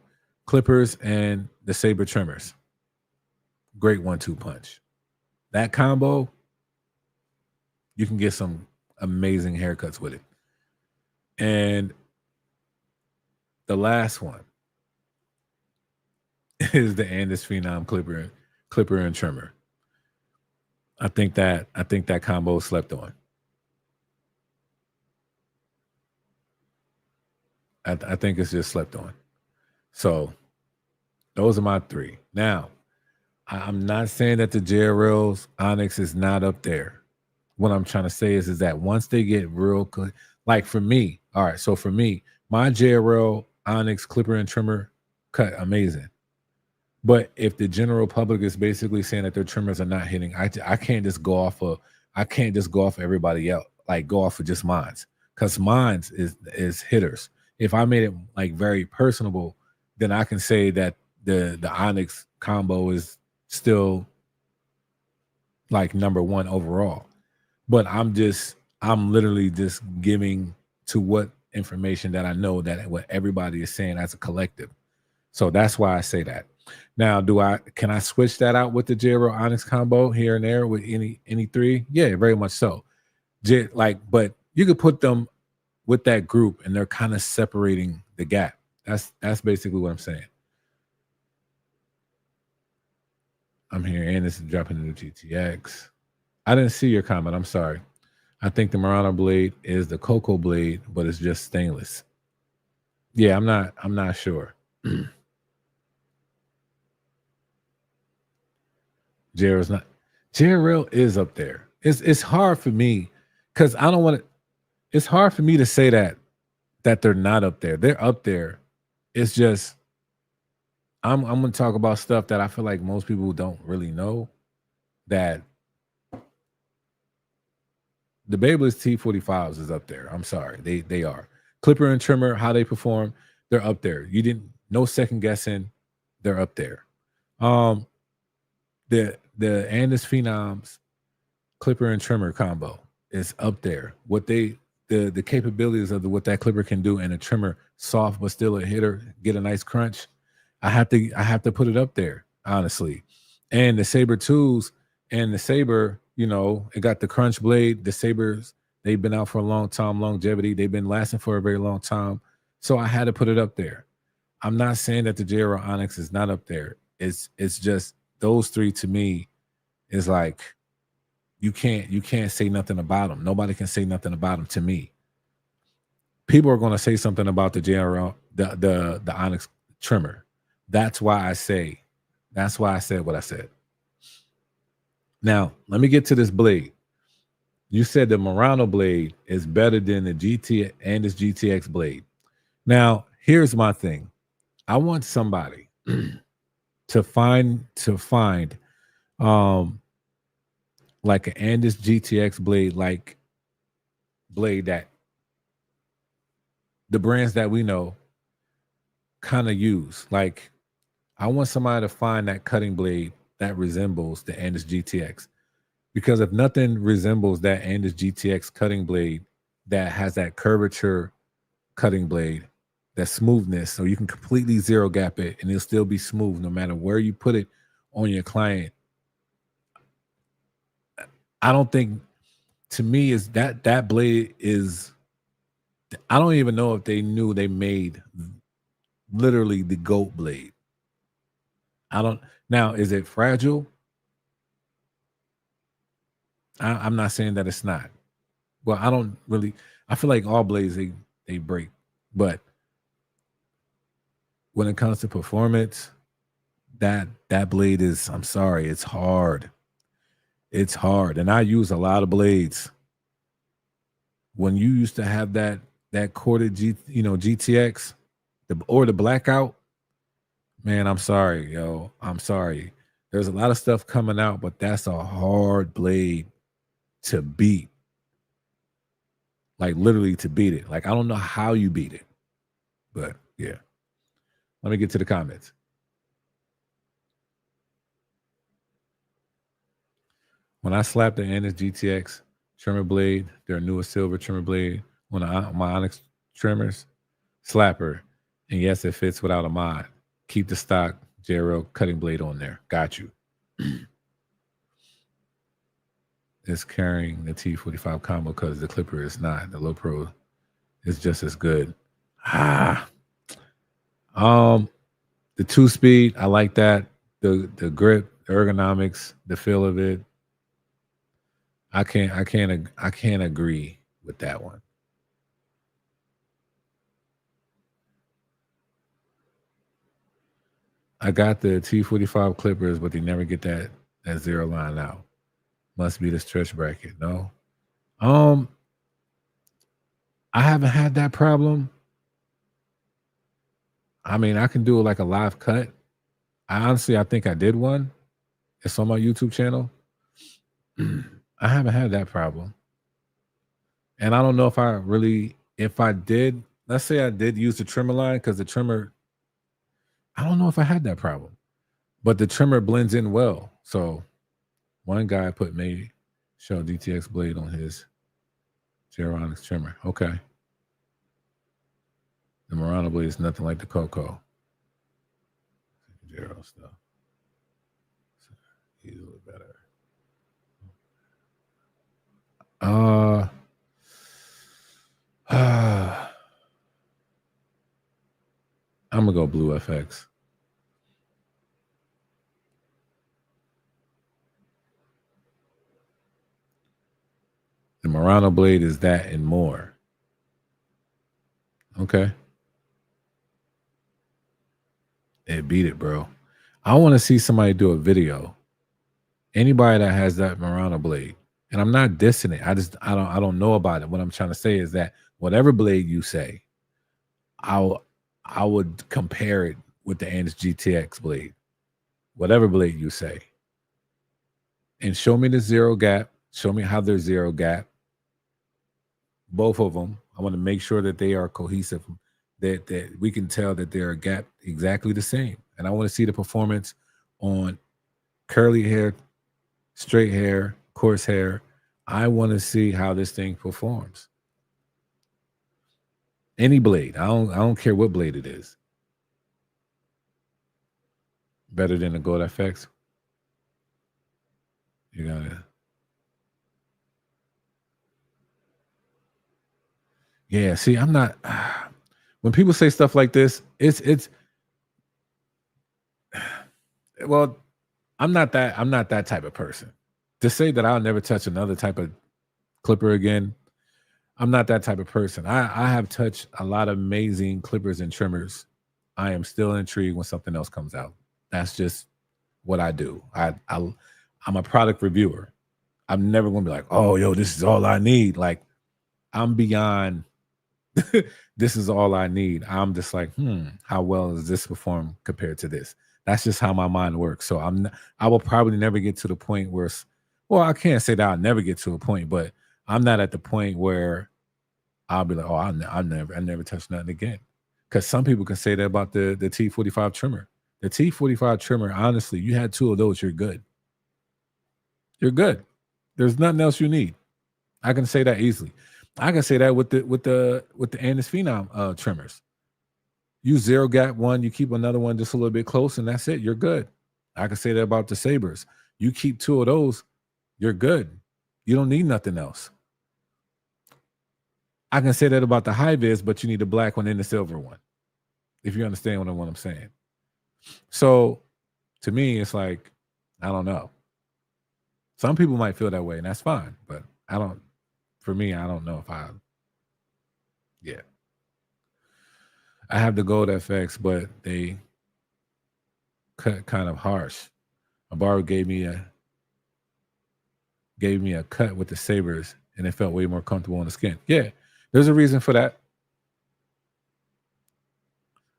clippers and the Saber trimmers. Great 1-2 punch. That combo, you can get some amazing haircuts with it. And the last one is the Andis Phenom clipper and trimmer. I think that combo is slept on. I think it's just slept on. So those are my 3. Now, I'm not saying that the JRL's Onyx is not up there. What I'm trying to say is that once they get real good, like for me, all right, so for me, my JRL Onyx clipper and trimmer cut amazing. But if the general public is basically saying that their trimmers are not hitting, I can't just go off of everybody else, like go off of just mine's, because mine's is hitters. If I made it like very personable, then I can say that the Onyx combo is still like number 1 overall. But I'm literally just giving to what information that I know, that what everybody is saying as a collective. So that's why I say that. Now, can I switch that out with the JRL Onyx combo here and there with any 3? Yeah, very much so. But you could put them with that group and they're kind of separating the gap. That's basically what I'm saying. I'm here, and this is dropping the new GTX. I didn't see your comment. I'm sorry. I think the Murano blade is the Cocoa blade, but it's just stainless. Yeah, I'm not sure. JRL is up there. It's hard for me because I don't want to. It's hard for me to say that they're not up there. They're up there. It's just I'm going to talk about stuff that I feel like most people don't really know. That the Babyliss T45s is up there. I'm sorry, they are. Clipper and trimmer, how they perform, they're up there. No second guessing, they're up there. The Andis Phenoms clipper and trimmer combo is up there. What the capabilities of what that clipper can do, and a trimmer soft but still a hitter, get a nice crunch. I have to put it up there, honestly. And the Saber 2s and the Saber, it got the crunch blade. The Sabers, they've been out for a long time, longevity. They've been lasting for a very long time. So I had to put it up there. I'm not saying that the JRL Onyx is not up there. It's just those 3 to me is like, you can't say nothing about them. Nobody can say nothing about them to me. People are going to say something about the JRL, the Onyx trimmer. That's why I said what I said. Now, let me get to this blade. You said the Murano blade is better than the GT and this GTX blade. Now, here's my thing. I want somebody to find like an Andis GTX blade, like blade that the brands that we know kind of use. Like, I want somebody to find that cutting blade that resembles the Andis GTX. Because if nothing resembles that Andis GTX cutting blade that has that curvature cutting blade, that smoothness, so you can completely zero gap it and it'll still be smooth no matter where you put it on your client. I don't think, to me, is that blade is, I don't even know if they knew they made literally the GOAT blade. I don't. Now, is it fragile? I'm not saying that it's not. Well, I don't really. I feel like all blades they break, but when it comes to performance, that blade is. I'm sorry, it's hard. It's hard, and I use a lot of blades. When you used to have that corded GTX, or the blackout, man, I'm sorry, yo. I'm sorry. There's a lot of stuff coming out, but that's a hard blade to beat. Like literally to beat it. Like I don't know how you beat it. But yeah. Let me get to the comments. When I slapped the Andis GTX trimmer blade, their newest silver trimmer blade, on my Onyx trimmers, slapper. And yes, it fits without a mod. Keep the stock JRL cutting blade on there. Got you. Is carrying the T45 combo because the clipper is not. The Low Pro is just as good. The 2-speed, I like that. The grip, the ergonomics, the feel of it. I can't agree with that one. I got the T45 clippers, but they never get that zero line out. Must be the stretch bracket. No. I haven't had that problem. I mean, I can do like a live cut. I think I did one. It's on my YouTube channel. I haven't had that problem. And I don't know if I did, let's say I did use the trimmer line, because the trimmer, I don't know if I had that problem. But the trimmer blends in well. So one guy put me show DTX blade on his JRL trimmer. Okay. The Murano blade is nothing like the Coco. JRL stuff. He's a little better. I'm gonna go Blue FX. The Murano blade is that and more. Okay. It beat it, bro. I want to see somebody do a video. Anybody that has that Murano blade, and I'm not dissing it. I don't know about it. What I'm trying to say is that whatever blade you say, I would compare it with the Andis GTX blade. Whatever blade you say. And show me the zero gap. Show me how they're zero gap. Both of them. I want to make sure that they are cohesive, that we can tell that they're gapped exactly the same. And I want to see the performance on curly hair, straight hair, coarse hair. I want to see how this thing performs. Any blade. I don't care what blade it is. Better than the Gold FX. You got it. Yeah, see, I'm not. When people say stuff like this, it's. Well, I'm not that type of person. To say that I'll never touch another type of clipper again, I'm not that type of person. I have touched a lot of amazing clippers and trimmers. I am still intrigued when something else comes out. That's just what I do. I'm a product reviewer. I'm never going to be like, oh, yo, this is all I need. Like, I'm beyond. This is all I need. I'm just like, how well does this perform compared to this? That's just how my mind works. So I will probably never get to the point where, well, I can't say that I'll never get to a point, but I'm not at the point where I'll be like, oh, I never touch nothing again. Because some people can say that about the T45 trimmer. The T45 trimmer, honestly, you had two of those, you're good. You're good. There's nothing else you need. I can say that easily. I can say that with the Andes Phenom trimmers. You zero gap one, you keep another one just a little bit close, and that's it. You're good. I can say that about the Sabers. You keep two of those, you're good. You don't need nothing else. I can say that about the high vis, but you need the black one and the silver one, if you understand what I'm saying. So to me, it's like, I don't know. Some people might feel that way, and that's fine. But for me, I don't know if yeah. I have the gold FX, but they cut kind of harsh. A barber gave me a cut with the Sabers, and it felt way more comfortable on the skin. Yeah, there's a reason for that.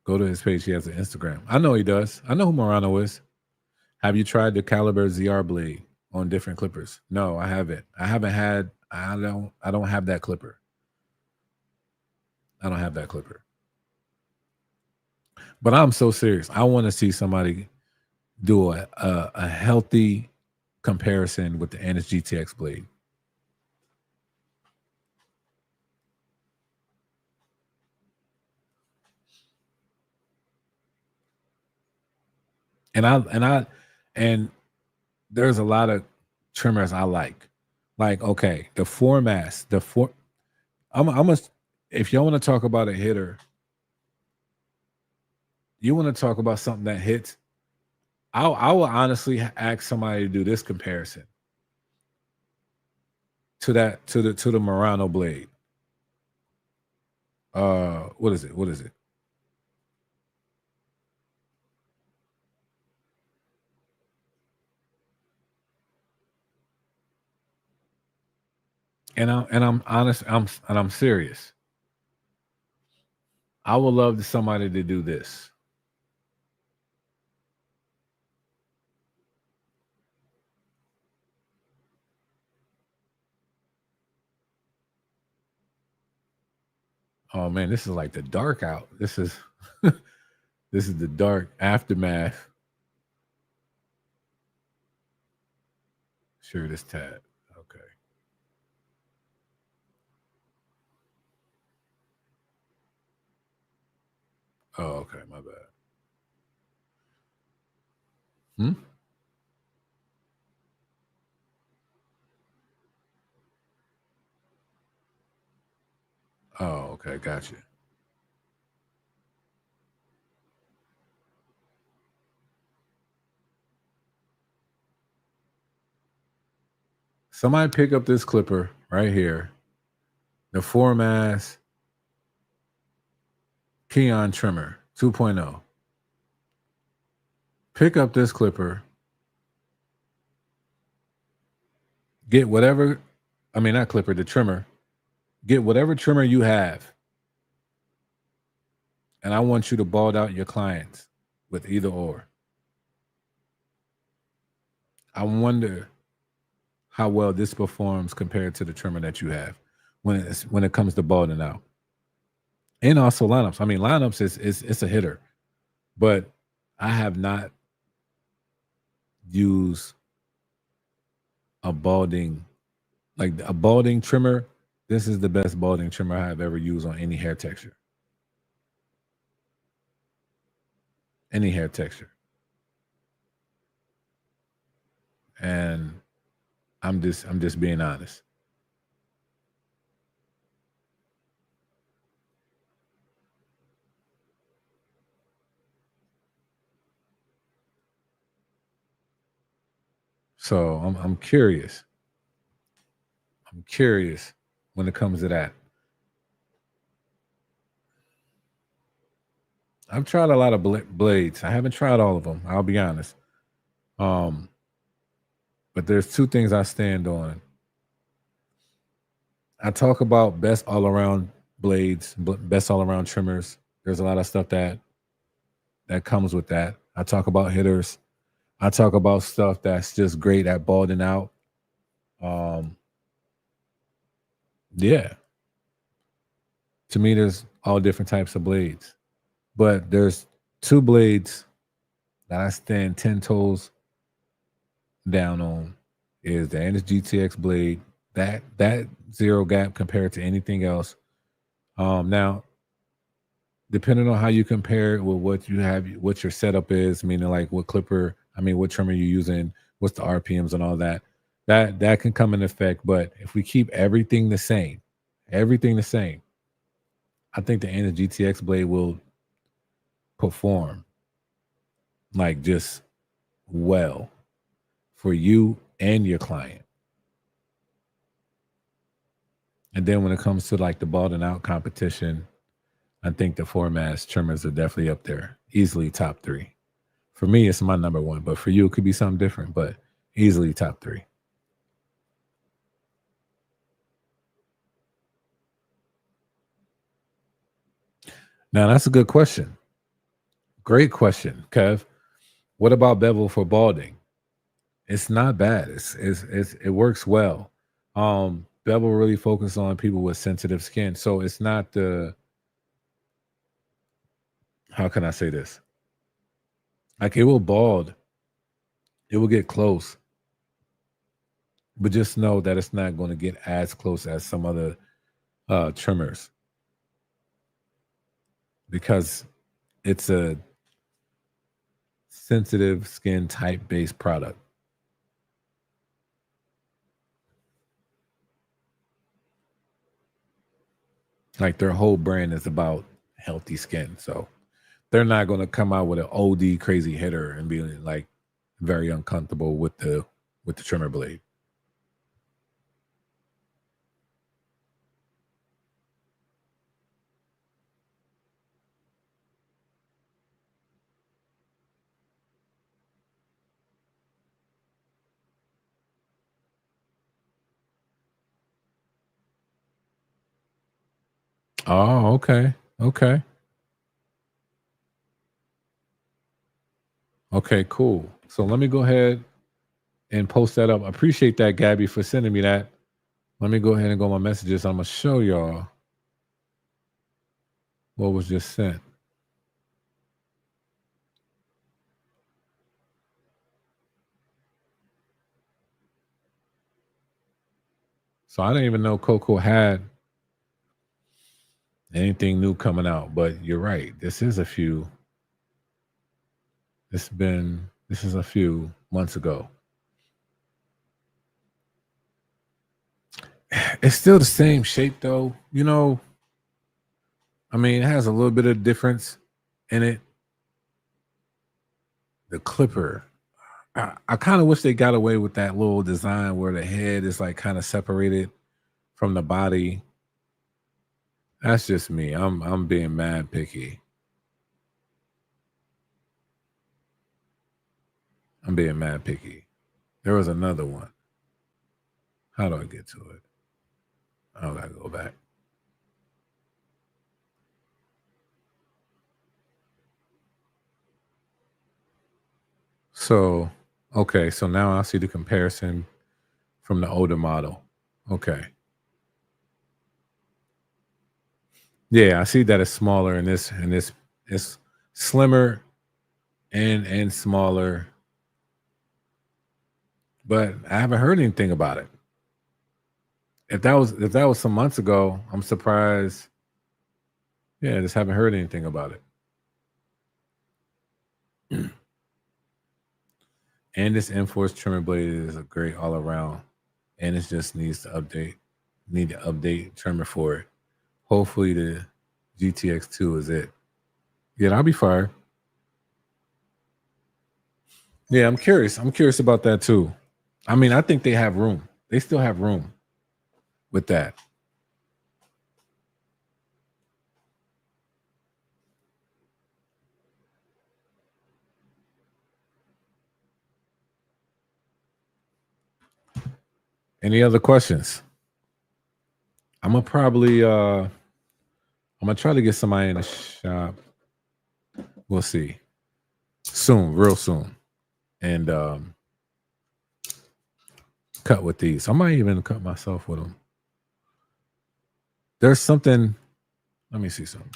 Go to his page. He has an Instagram. I know he does. I know who Morano is. Have you tried the Caliber ZR blade on different clippers? No, I haven't. I don't have that clipper. I don't have that clipper. But I'm so serious. I want to see somebody do a healthy comparison with the Andes GTX blade. And there's a lot of trimmers I like. Like, okay, the Formas, if y'all want to talk about a hitter, you want to talk about something that hits, I will honestly ask somebody to do this comparison to the Murano blade. What is it? And I'm honest, I'm serious. I would love somebody to do this. Oh man, this is like the dark out. This is this is the dark aftermath. Sure, this tab. Okay. Oh, okay, my bad. Hmm? Oh, okay, gotcha. Somebody pick up this clipper right here. The Formas Keon Trimmer 2.0. Pick up this clipper. Get whatever, not clipper, the trimmer. Get whatever trimmer you have. And I want you to bald out your clients with either or. I wonder how well this performs compared to the trimmer that you have when it comes to balding out. And also lineups. Lineups it's a hitter, but I have not used a balding trimmer. This is the best balding trimmer I have ever used on any hair texture. Any hair texture. And I'm just being honest. So I'm curious. I'm curious when it comes to that. I've tried a lot of blades. I haven't tried all of them. I'll be honest. But there's two things I stand on. I talk about best all around blades, best all around trimmers. There's a lot of stuff that comes with that. I talk about hitters. I talk about stuff that's just great at balding out. Yeah. To me, there's all different types of blades. But there's two blades that I stand 10 toes down on. is the Andes GTX blade. That zero gap compared to anything else. Now, depending on how you compare it with what you have, what your setup is, meaning like what clipper, what trimmer you're using, what's the RPMs and all that, that can come in effect. But if we keep everything the same, I think the Andes GTX blade will perform like just well for you and your client. And then when it comes to like the balding out competition, I think the 4-mass trimmers are definitely up there, easily top 3. For me, it's my number 1, but for you, it could be something different, but easily top 3. Now, that's a good question. Great question, Kev. What about bevel for balding? It's not bad. It works well. Bevel really focus on people with sensitive skin, so it's not the, how can I say this? Like it will bald, it will get close, but just know that it's not going to get as close as some other trimmers because it's a sensitive skin type based product. Like their whole brand is about healthy skin, so they're not going to come out with an OD crazy hitter and be like very uncomfortable with the trimmer blade. Oh, okay. Okay. Okay, cool. So let me go ahead and post that up. I appreciate that, Gabby, for sending me that. Let me go ahead and go my messages. I'm gonna show y'all what was just sent. So I didn't even know Coco had anything new coming out, but you're right. This is a few. This is a few months ago. It's still the same shape though. It has a little bit of difference in it. The clipper. I kind of wish they got away with that little design where the head is like kind of separated from the body. That's just me. I'm being mad picky. I'm being mad picky. There was another one. How do I get to it? I gotta go back. So, okay, so now I see the comparison from the older model. Okay. Yeah, I see that it's smaller and this it's slimmer and smaller. But I haven't heard anything about it. If that was some months ago, I'm surprised. Yeah, I just haven't heard anything about it. And this Enforce trimmer blade is a great all around. And it just needs to update. Need to update trimmer for it. Hopefully the GTX2 is it. Yeah, that'll be fire. Yeah, I'm curious. I'm curious about that too. I think they have room. They still have room with that. Any other questions? I'm gonna probably I'm gonna try to get somebody in the shop. We'll see. Soon, real soon. And cut with these. I might even cut myself with them. There's something. Let me see something.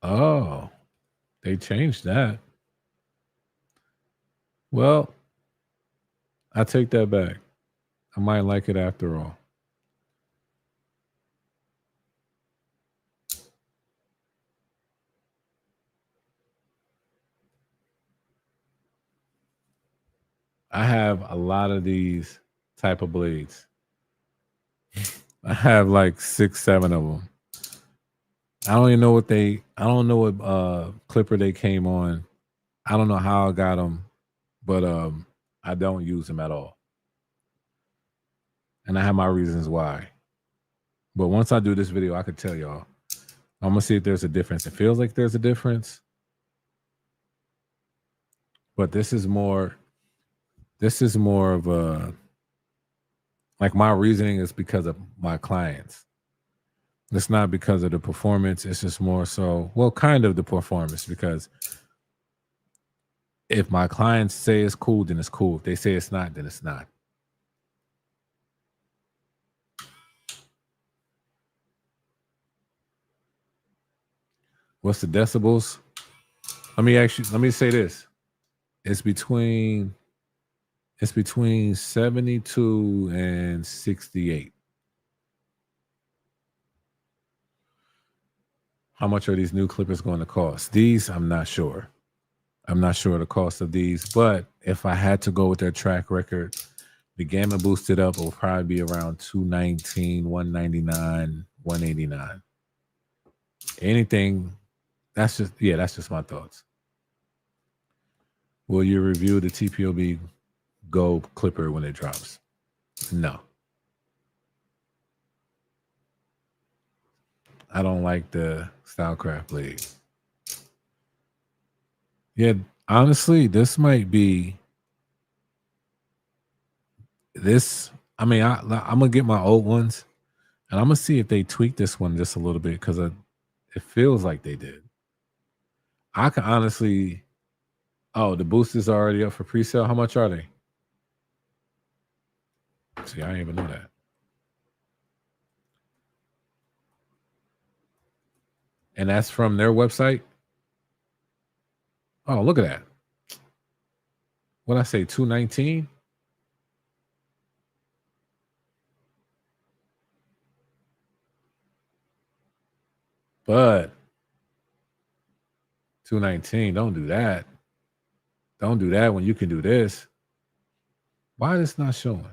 Oh, they changed that. Well, I take that back. I might like it after all. I have a lot of these type of blades. I have like 6, 7 of them. I don't even know I don't know what clipper they came on. I don't know how I got them, but I don't use them at all. And I have my reasons why. But once I do this video, I could tell y'all. I'm gonna see if there's a difference. It feels like there's a difference. But this is more of a, like, my reasoning is because of my clients. It's not because of the performance. It's just more so, well, kind of the performance, because if my clients say it's cool, then it's cool. If they say it's not, then it's not. What's the decibels? Let me say this. It's between 72 and 68. How much are these new clippers going to cost? These, I'm not sure. I'm not sure the cost of these, but if I had to go with their track record, the gamma boosted up will probably be around $219, $199, $189. Anything, that's just my thoughts. Will you review the TPOB Go clipper when it drops? No. I don't like the Stylecraft blade. Yeah, honestly, this might be this. I mean, I'm gonna get my old ones, and I'm gonna see if they tweak this one just a little bit, because it feels like they did. I can honestly. Oh, the boost is already up for pre-sale. How much are they? See, I didn't even know that. And that's from their website. Oh, look at that. What I say, 219? But 219, don't do that. Don't do that when you can do this. Why is this not showing?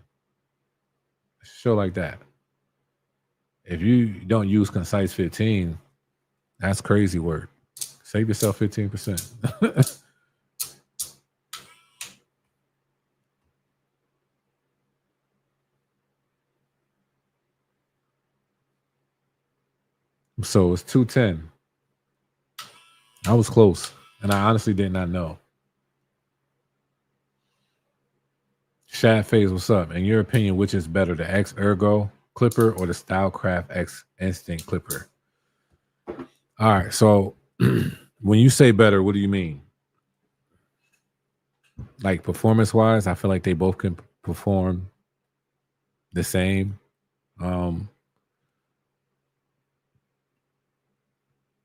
Show like that. If you don't use Concise 15, that's crazy work. Save yourself 15%. So it's 210. I was close, and I honestly did not know. Shad Phase, what's up? In your opinion, which is better, the X Ergo clipper or the Stylecraft X Instinct clipper? All right, so when you say better, what do you mean? Like performance-wise, I feel like they both can perform the same.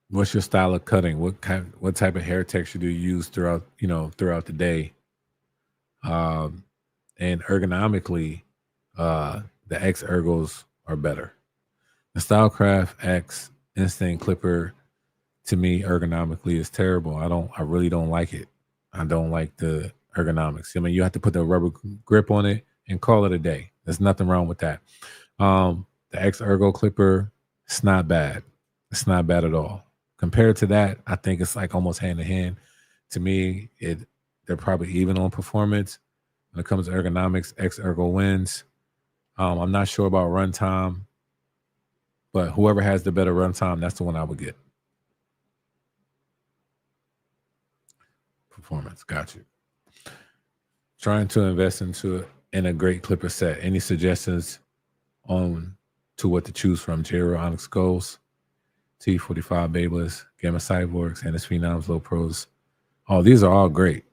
What's your style of cutting? What type of hair texture do you use throughout the day? And ergonomically, the X Ergos are better. The Stylecraft X Instinct clipper, to me, ergonomically is terrible. I really don't like it. I don't like the ergonomics. I mean, you have to put the rubber grip on it and call it a day. There's nothing wrong with that. The X Ergo clipper, it's not bad. It's not bad at all. Compared to that, I think it's like almost hand in hand. To me, they're probably even on performance. When it comes to ergonomics, X Ergo wins. I'm not sure about runtime, but whoever has the better runtime, that's the one I would get. Performance, got you. Trying to invest in a great clipper set. Any suggestions on to what to choose from? JRL Onyx Goals, T45 Babeless, Gamma Cyborgs, and Phenoms Low Pros. Oh, these are all great.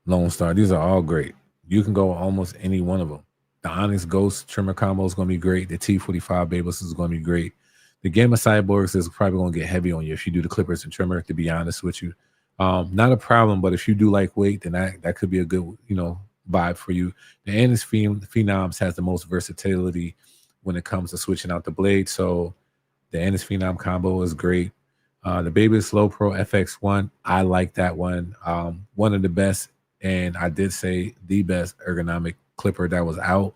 Lone Star, these are all great. You can go almost any one of them. The Onyx Ghost trimmer combo is going to be great. The T45 Babeless is going to be great. The game of cyborgs is probably going to get heavy on you if you do the clippers and trimmer, to be honest with you. Not a problem, but if you do like weight, then that could be a good, vibe for you. The Annis Phenoms has the most versatility when it comes to switching out the blade. So the Annis Phenom combo is great. The Baby Slow Pro FX1, I like that one. One of the best, and I did say the best ergonomic clipper that was out.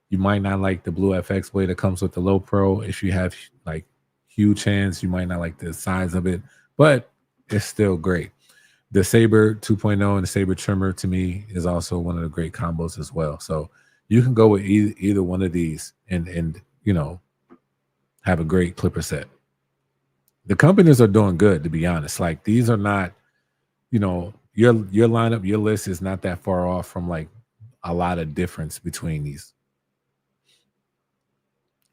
You might not like the Blue FX blade that comes with the Low Pro. If you have like huge hands, you might not like the size of it, but it's still great. The Saber 2.0 and the Saber trimmer to me is also one of the great combos as well. So you can go with either one of these and have a great clipper set. The companies are doing good, to be honest. Like, these are not, your lineup, your list is not that far off from like a lot of difference between these.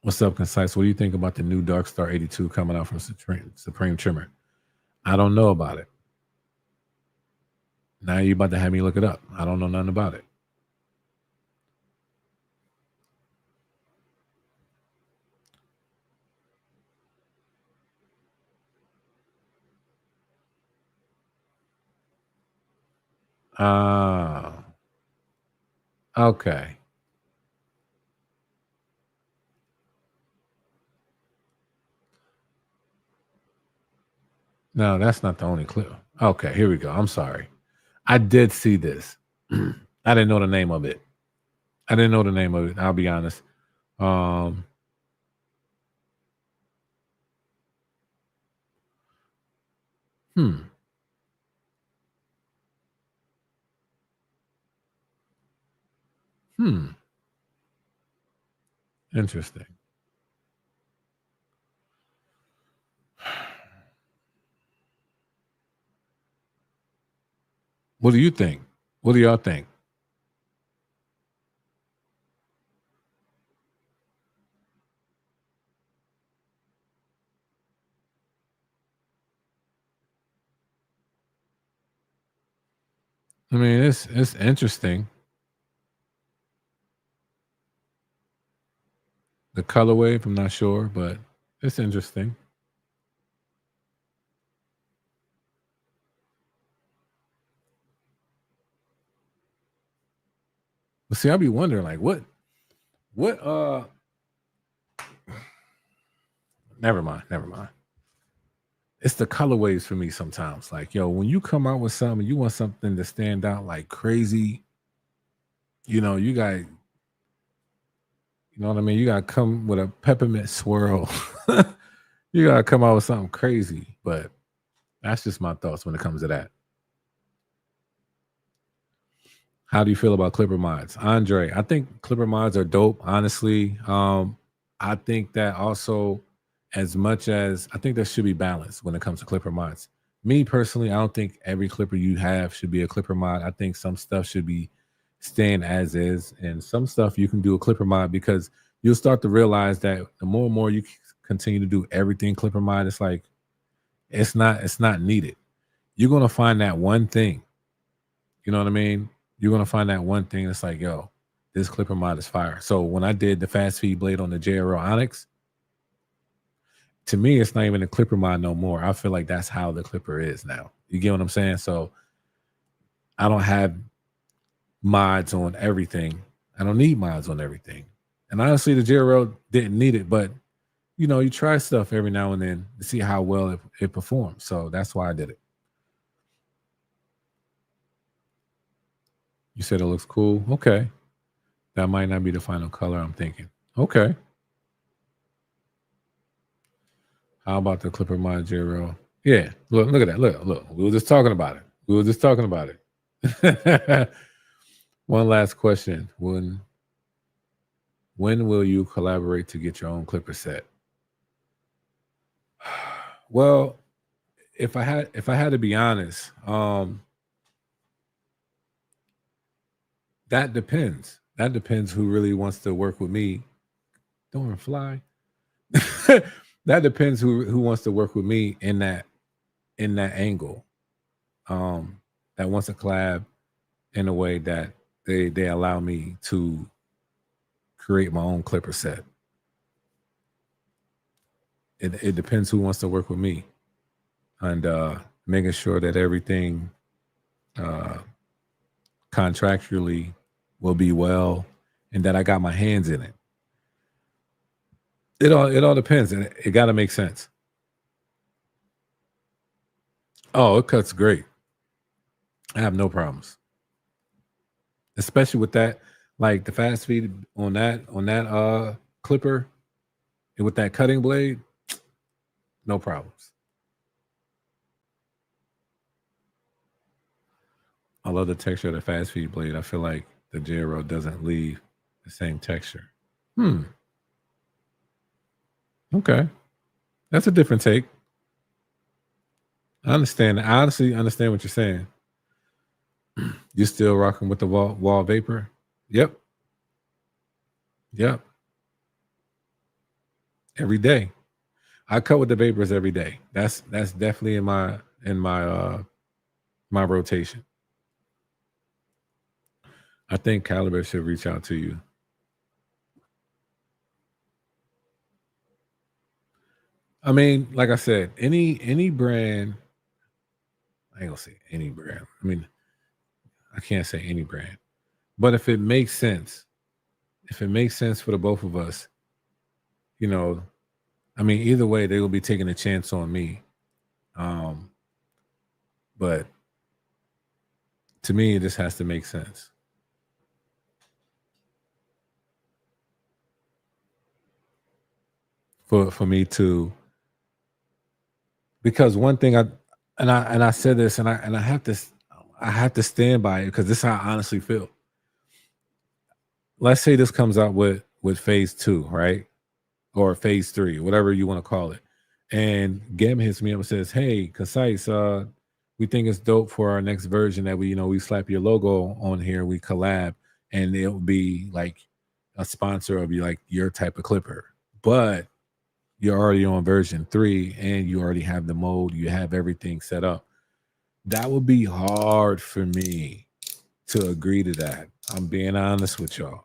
What's up, Concise? What do you think about the new Dark Star 82 coming out from Supreme Trimmer? I don't know about it. Now you're about to have me look it up. I don't know nothing about it. Okay. No, that's not the only clip. Okay, here we go. I'm sorry. I did see this. I didn't know the name of it. I'll be honest. Hmm. Interesting. What do you think? What do y'all think? I mean, it's interesting. The colorway, I'm not sure, but it's interesting. But see, I'll be wondering, like, what never mind. It's the colorways for me sometimes. Like, yo, when you come out with something, you want something to stand out like crazy. You know, you got, what I mean? You got to come with a peppermint swirl. You got to come out with something crazy. But that's just my thoughts when it comes to that. How do you feel about Clipper mods? Andre, I think Clipper mods are dope, honestly. I think that also, as much as I think there should be balance when it comes to Clipper mods. Me personally, I don't think every Clipper you have should be a Clipper mod. I think some stuff should be staying as is, and some stuff you can do a Clipper mod, because you'll start to realize that the more and more you continue to do everything Clipper mod, it's like it's not needed. You're gonna find that one thing. You know what I mean? You're gonna find that one thing that's like, yo, this Clipper mod is fire. So when I did the fast feed blade on the JRL Onyx, to me, it's not even a Clipper mod no more. I feel like that's how the Clipper is now. You get what I'm saying? So I don't have mods on everything. I don't need mods on everything. And honestly, the JRL didn't need it, but you try stuff every now and then to see how well it performs. So that's why I did it. You said it looks cool. Okay. That might not be the final color I'm thinking. Okay. How about the Clipper mod JRL? Yeah. Look at that. Look. We were just talking about it. One last question. When will you collaborate to get your own Clipper set? Well, if I had to be honest, that depends. That depends who really wants to work with me. Don't want to fly. That depends who wants to work with me in that angle. That wants to collab in a way that they allow me to create my own Clipper set. it depends who wants to work with me, and making sure that everything contractually will be well, and that I got my hands in it. It all depends, and it got to make sense. Oh, it cuts great. I have no problems, especially with that, like the fast feed on that clipper and with that cutting blade. No problems. I love the texture of the fast feed blade. I feel like the JRL doesn't leave the same texture. Okay, that's a different take. I understand. I honestly understand what you're saying. You still rocking with the wall vapor? Yep. Yep. Every day. I cut with the vapors every day. That's definitely in my my rotation. I think Caliber should reach out to you. I mean, like I said, any brand, I ain't gonna say any brand. I mean, I can't say any brand. But if it makes sense for the both of us, you know, I mean, either way, they will be taking a chance on me. Um, but to me, this has to make sense for me to, because one thing I said this, and I have to stand by it because this is how I honestly feel. Let's say this comes out with phase 2, right? Or phase 3, whatever you want to call it. And Gam hits me up and says, "Hey, Concise, we think it's dope for our next version that we slap your logo on here, we collab, and it'll be like a sponsor of your type of clipper. But you're already on version 3 and you already have the mold, you have everything set up." That would be hard for me to agree to that. I'm being honest with y'all.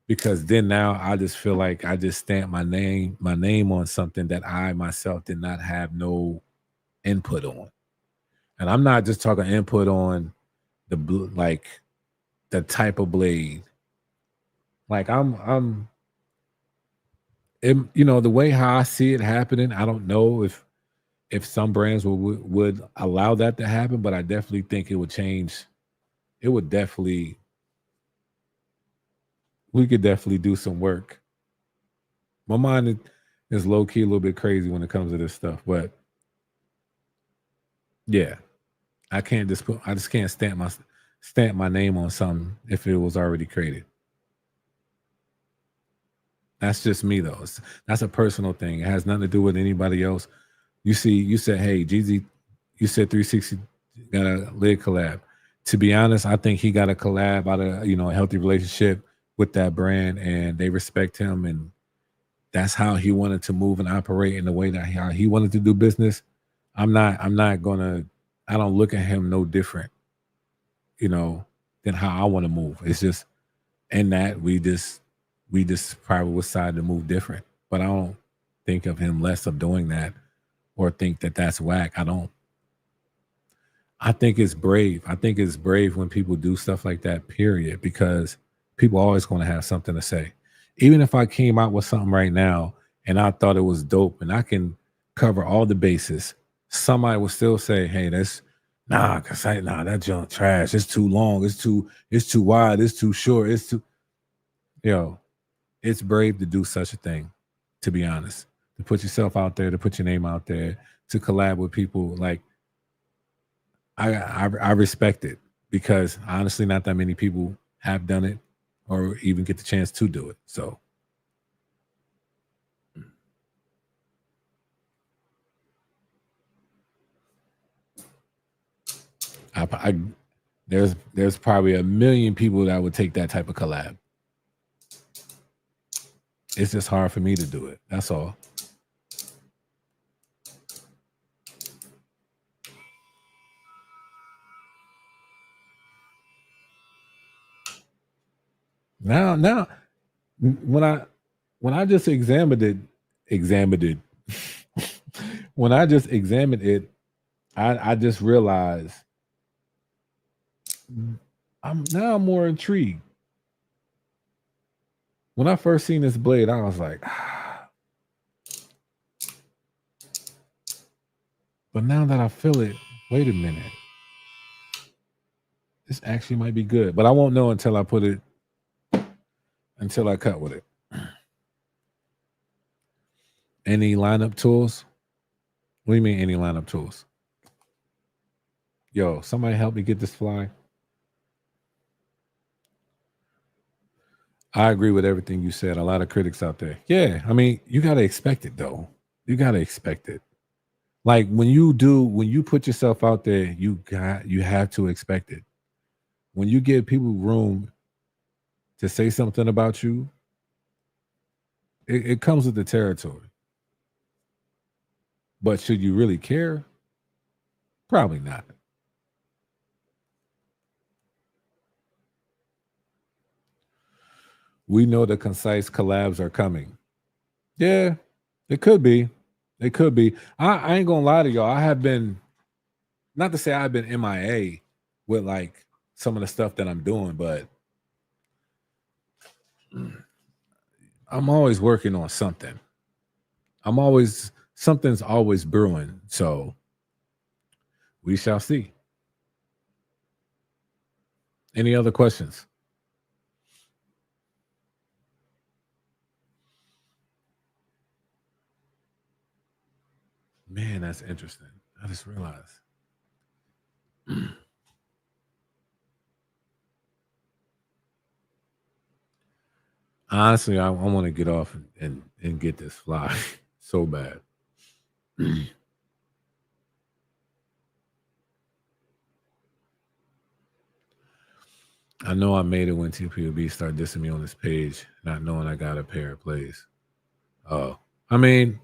Because then now I just feel like I just stamped my name on something that I myself did not have no input on. And I'm not just talking input on like the type of blade. Like the way how I see it happening, I don't know if some brands would allow that to happen, but I definitely think it would change. It would definitely We could definitely do some work. My mind is low key a little bit crazy when it comes to this stuff, but yeah, I just can't stamp my name on something if it was already created. That's just me though. That's a personal thing. It has nothing to do with anybody else. You said, hey, Jeezy, you said 360 got a lid collab. To be honest, I think he got a collab out of a healthy relationship with that brand, and they respect him, and that's how he wanted to move and operate in the way that how he wanted to do business. I'm not gonna I don't look at him no different, you know, than how I want to move. It's just in that we just probably decided to move different. But I don't think of him less of doing that or think that that's whack. I don't. I think it's brave. I think it's brave when people do stuff like that, period, because people are always going to have something to say. Even if I came out with something right now and I thought it was dope and I can cover all the bases, somebody will still say, hey, that's nah, that junk trash. It's too long. It's too wide. It's too short. It's too, yo, it's brave to do such a thing, to be honest. To put yourself out there, to put your name out there, to collab with people. Like I respect it because honestly, not that many people have done it or even get the chance to do it. So I there's probably a million people that would take that type of collab. It's just hard for me to do it. That's all. Now when I just examined it, when I just examined it, I just realized I'm now more intrigued. When I first seen this blade, I was like, but now that I feel it, wait a minute. This actually might be good, but I won't know until I put it, until I cut with it. Any lineup tools? What do you mean any lineup tools? Yo, somebody help me get this fly. I agree with everything you said. A lot of critics out there. Yeah, I mean, you got to expect it though. You got to expect it. Like when you put yourself out there, you have to expect it. When you give people room to say something about you, it comes with the territory. But should you really care? Probably not. We know the concise collabs are coming. Yeah, it could be. It could be. I ain't gonna lie to y'all. I have been, not to say I've been MIA with like some of the stuff that I'm doing, but I'm always working on something. Something's always brewing. So we shall see. Any other questions? Man, that's interesting. I just realized. Honestly, I want to get off and get this fly so bad. I know I made it when TPOB started dissing me on this page, not knowing I got a pair of plays. Oh, I mean,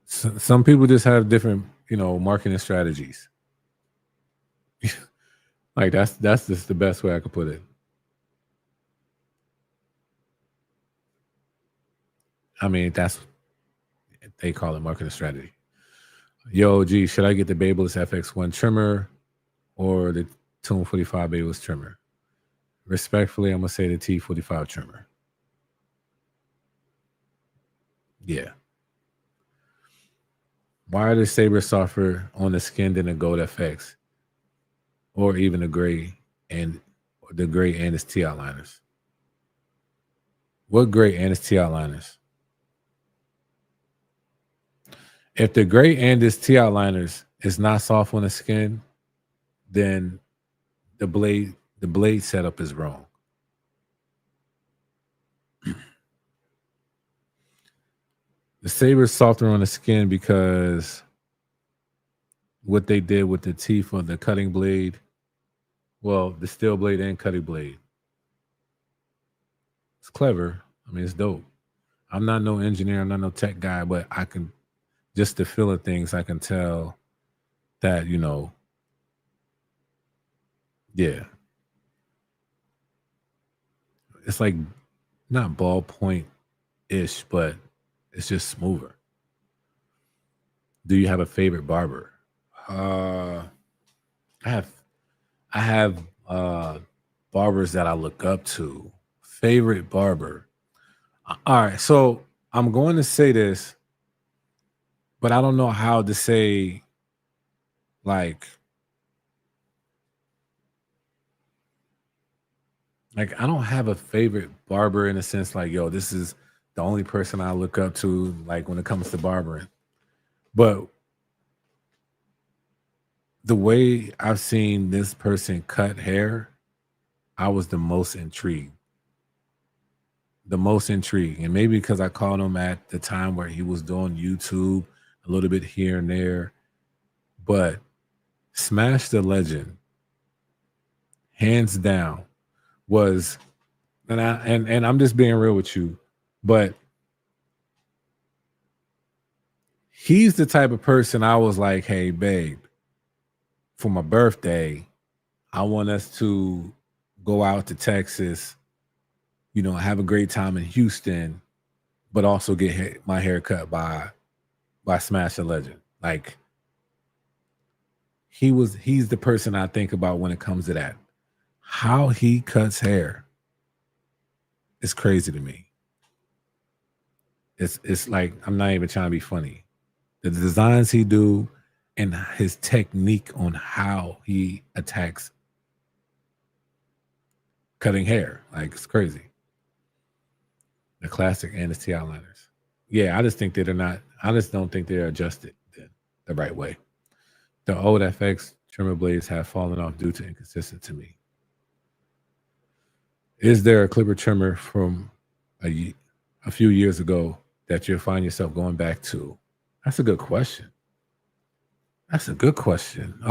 some people just have different, marketing strategies. Like that's just the best way I could put it. I mean, they call it marketing strategy. Yo, G, should I get the Babeless FX1 trimmer or the Tune 45 Babeless trimmer? Respectfully, I'm gonna say the T45 trimmer. Yeah. Why are the Saber softer on the skin than the Gold FX? Or even the gray and its T outliners? What gray and its T outliners? If the gray and its T outliners is not soft on the skin, then the blade setup is wrong. The Saber is softer on the skin because what they did with the teeth of the cutting blade, well, the steel blade and cutting blade. It's clever. I mean, it's dope. I'm not no engineer. I'm not no tech guy, but I can, just the feel of things, I can tell that, yeah. It's like not ballpoint-ish, but it's just smoother. Do you have a favorite barber? I have barbers that I look up to. Favorite barber. All right, so I'm going to say this, but I don't know how to say, like I don't have a favorite barber in a sense like, yo, this is the only person I look up to, like when it comes to barbering. But the way I've seen this person cut hair, I was the most intrigued. And maybe because I caught him at the time where he was doing YouTube a little bit here and there. But Smash the Legend, hands down, was, and I'm just being real with you, but he's the type of person I was like, hey, babe, for my birthday, I want us to go out to Texas, have a great time in Houston, but also get my hair cut by Smash a Legend. Like he's the person I think about when it comes to that. How he cuts hair is crazy to me. It's like, I'm not even trying to be funny. The designs he do and his technique on how he attacks cutting hair, like, it's crazy. The classic NST outliners. Yeah, I just think that I just don't think they're adjusted the right way. The old FX trimmer blades have fallen off due to inconsistent to me. Is there a clipper trimmer from a few years ago that you'll find yourself going back to? That's a good question. That's a good question.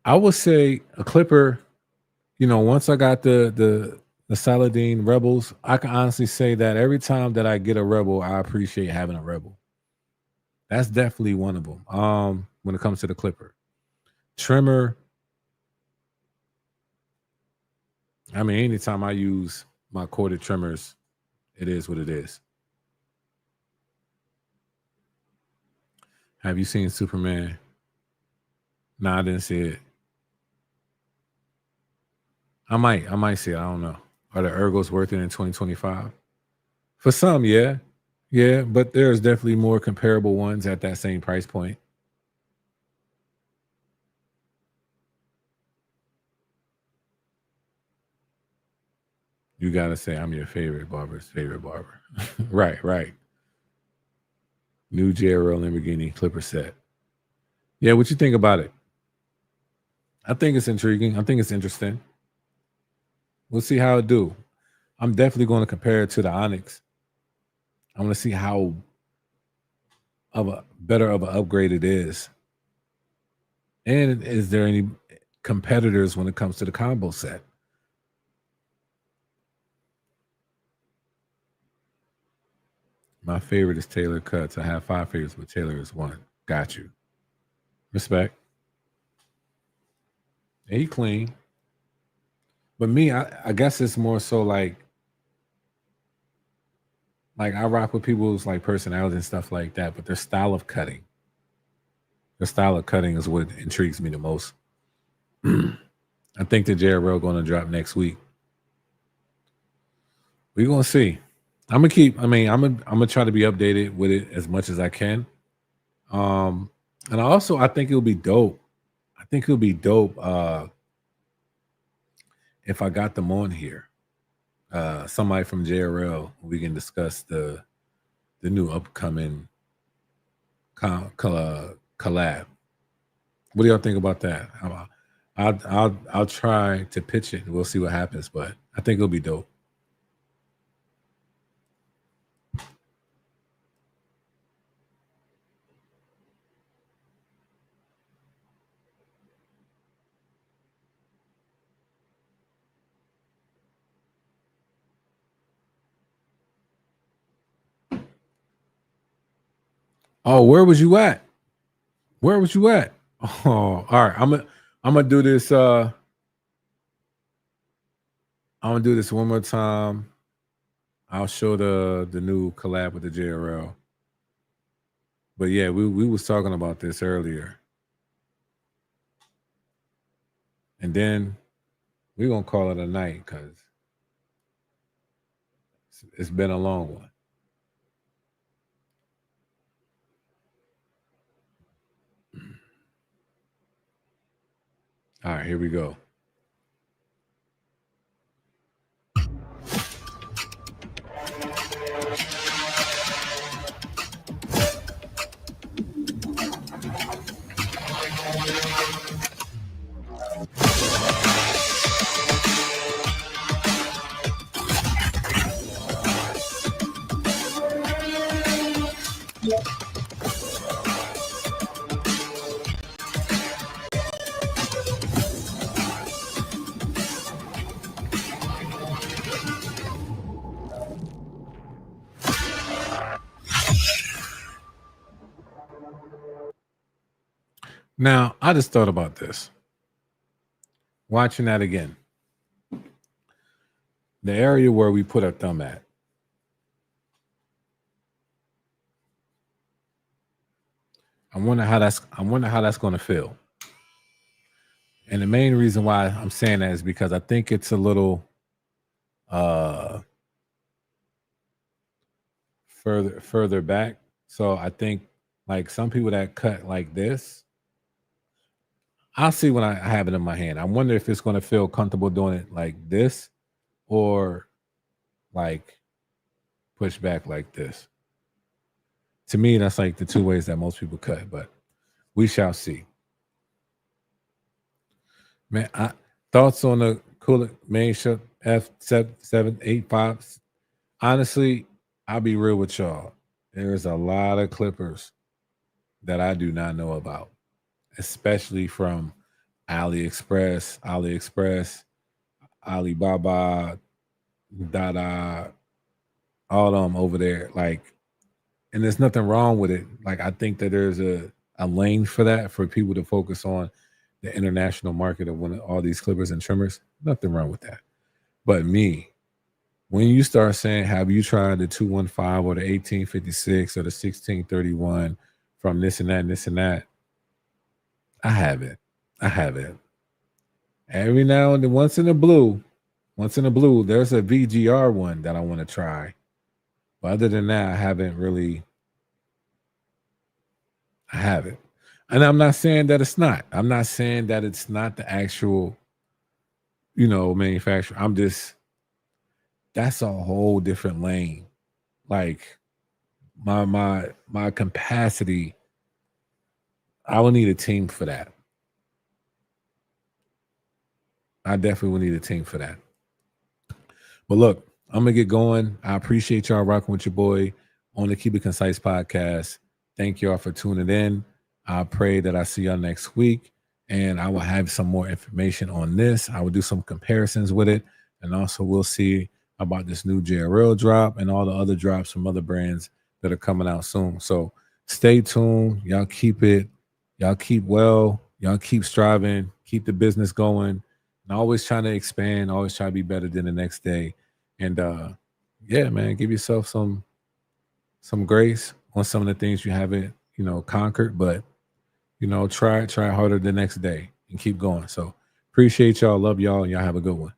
I would say a clipper, once I got the Saladin Rebels, I can honestly say that every time that I get a Rebel, I appreciate having a Rebel. That's definitely one of them. When it comes to the clipper. Trimmer, I mean, anytime I use my corded trimmers, it is what it is. Have you seen Superman? No, I didn't see it. I might see it. I don't know. Are the ergos worth it in 2025? For some, yeah. Yeah, but there's definitely more comparable ones at that same price point. You gotta say I'm your favorite barber's favorite barber. Right. New JRL Lamborghini Clipper set. Yeah, what you think about it? I think it's intriguing. I think it's interesting. We'll see how it do. I'm definitely going to compare it to the Onyx. I want to see how better of an upgrade it is. And is there any competitors when it comes to the combo set? My favorite is Taylor Cuts. I have 5 favorites, but Taylor is one. Got you. Respect. And he clean. But me, I guess it's more so like I rock with people's like personality and stuff like that, but their style of cutting. Their style of cutting is what intrigues me the most. I think the JRL going to drop next week. We're going to see. I'm gonna try to be updated with it as much as I can. And I think it'll be dope. I think it'll be dope if I got them on here. Somebody from JRL, we can discuss the new upcoming collab. What do y'all think about that? I'll try to pitch it. We'll see what happens, but I think it'll be dope. Oh, where was you at? Where was you at? Oh, all right. I'm gonna do this. I'm gonna do this one more time. I'll show the new collab with the JRL. But yeah, we was talking about this earlier. And then we're gonna call it a night because it's been a long one. All right, here we go. Now, I just thought about this. Watching that again. The area where we put our thumb at. I wonder how that's going to feel. And the main reason why I'm saying that is because I think it's a little further back. So I think like some people that cut like this, I'll see when I have it in my hand. I wonder if it's going to feel comfortable doing it like this or like push back like this. To me, that's like the two ways that most people cut, but we shall see. Man, thoughts on the cooler main shot F785? Honestly, I'll be real with y'all. There's a lot of clippers that I do not know about, especially from AliExpress, Alibaba, Dada, all of them over there. Like, and there's nothing wrong with it. Like, I think that there's a lane for that, for people to focus on the international market of all these clippers and trimmers. Nothing wrong with that. But me, when you start saying, have you tried the 215 or the 1856 or the 1631 from this and that and this and that? I have it. Every now and then, once in a blue, there's a VGR one that I want to try. But other than that, I haven't. And I'm not saying that it's not. I'm not saying that it's not the actual, manufacturer. That's a whole different lane. Like my capacity, I will need a team for that. I definitely will need a team for that. But look, I'm going to get going. I appreciate y'all rocking with your boy on the Keep It Concise podcast. Thank y'all for tuning in. I pray that I see y'all next week, and I will have some more information on this. I will do some comparisons with it, and also we'll see about this new JRL drop and all the other drops from other brands that are coming out soon. So stay tuned. Y'all keep well. Y'all keep striving, keep the business going, and always trying to expand, always try to be better than the next day. And yeah, man, give yourself some grace on some of the things you haven't, conquered, but try harder the next day and keep going. So appreciate y'all. Love y'all. And y'all have a good one.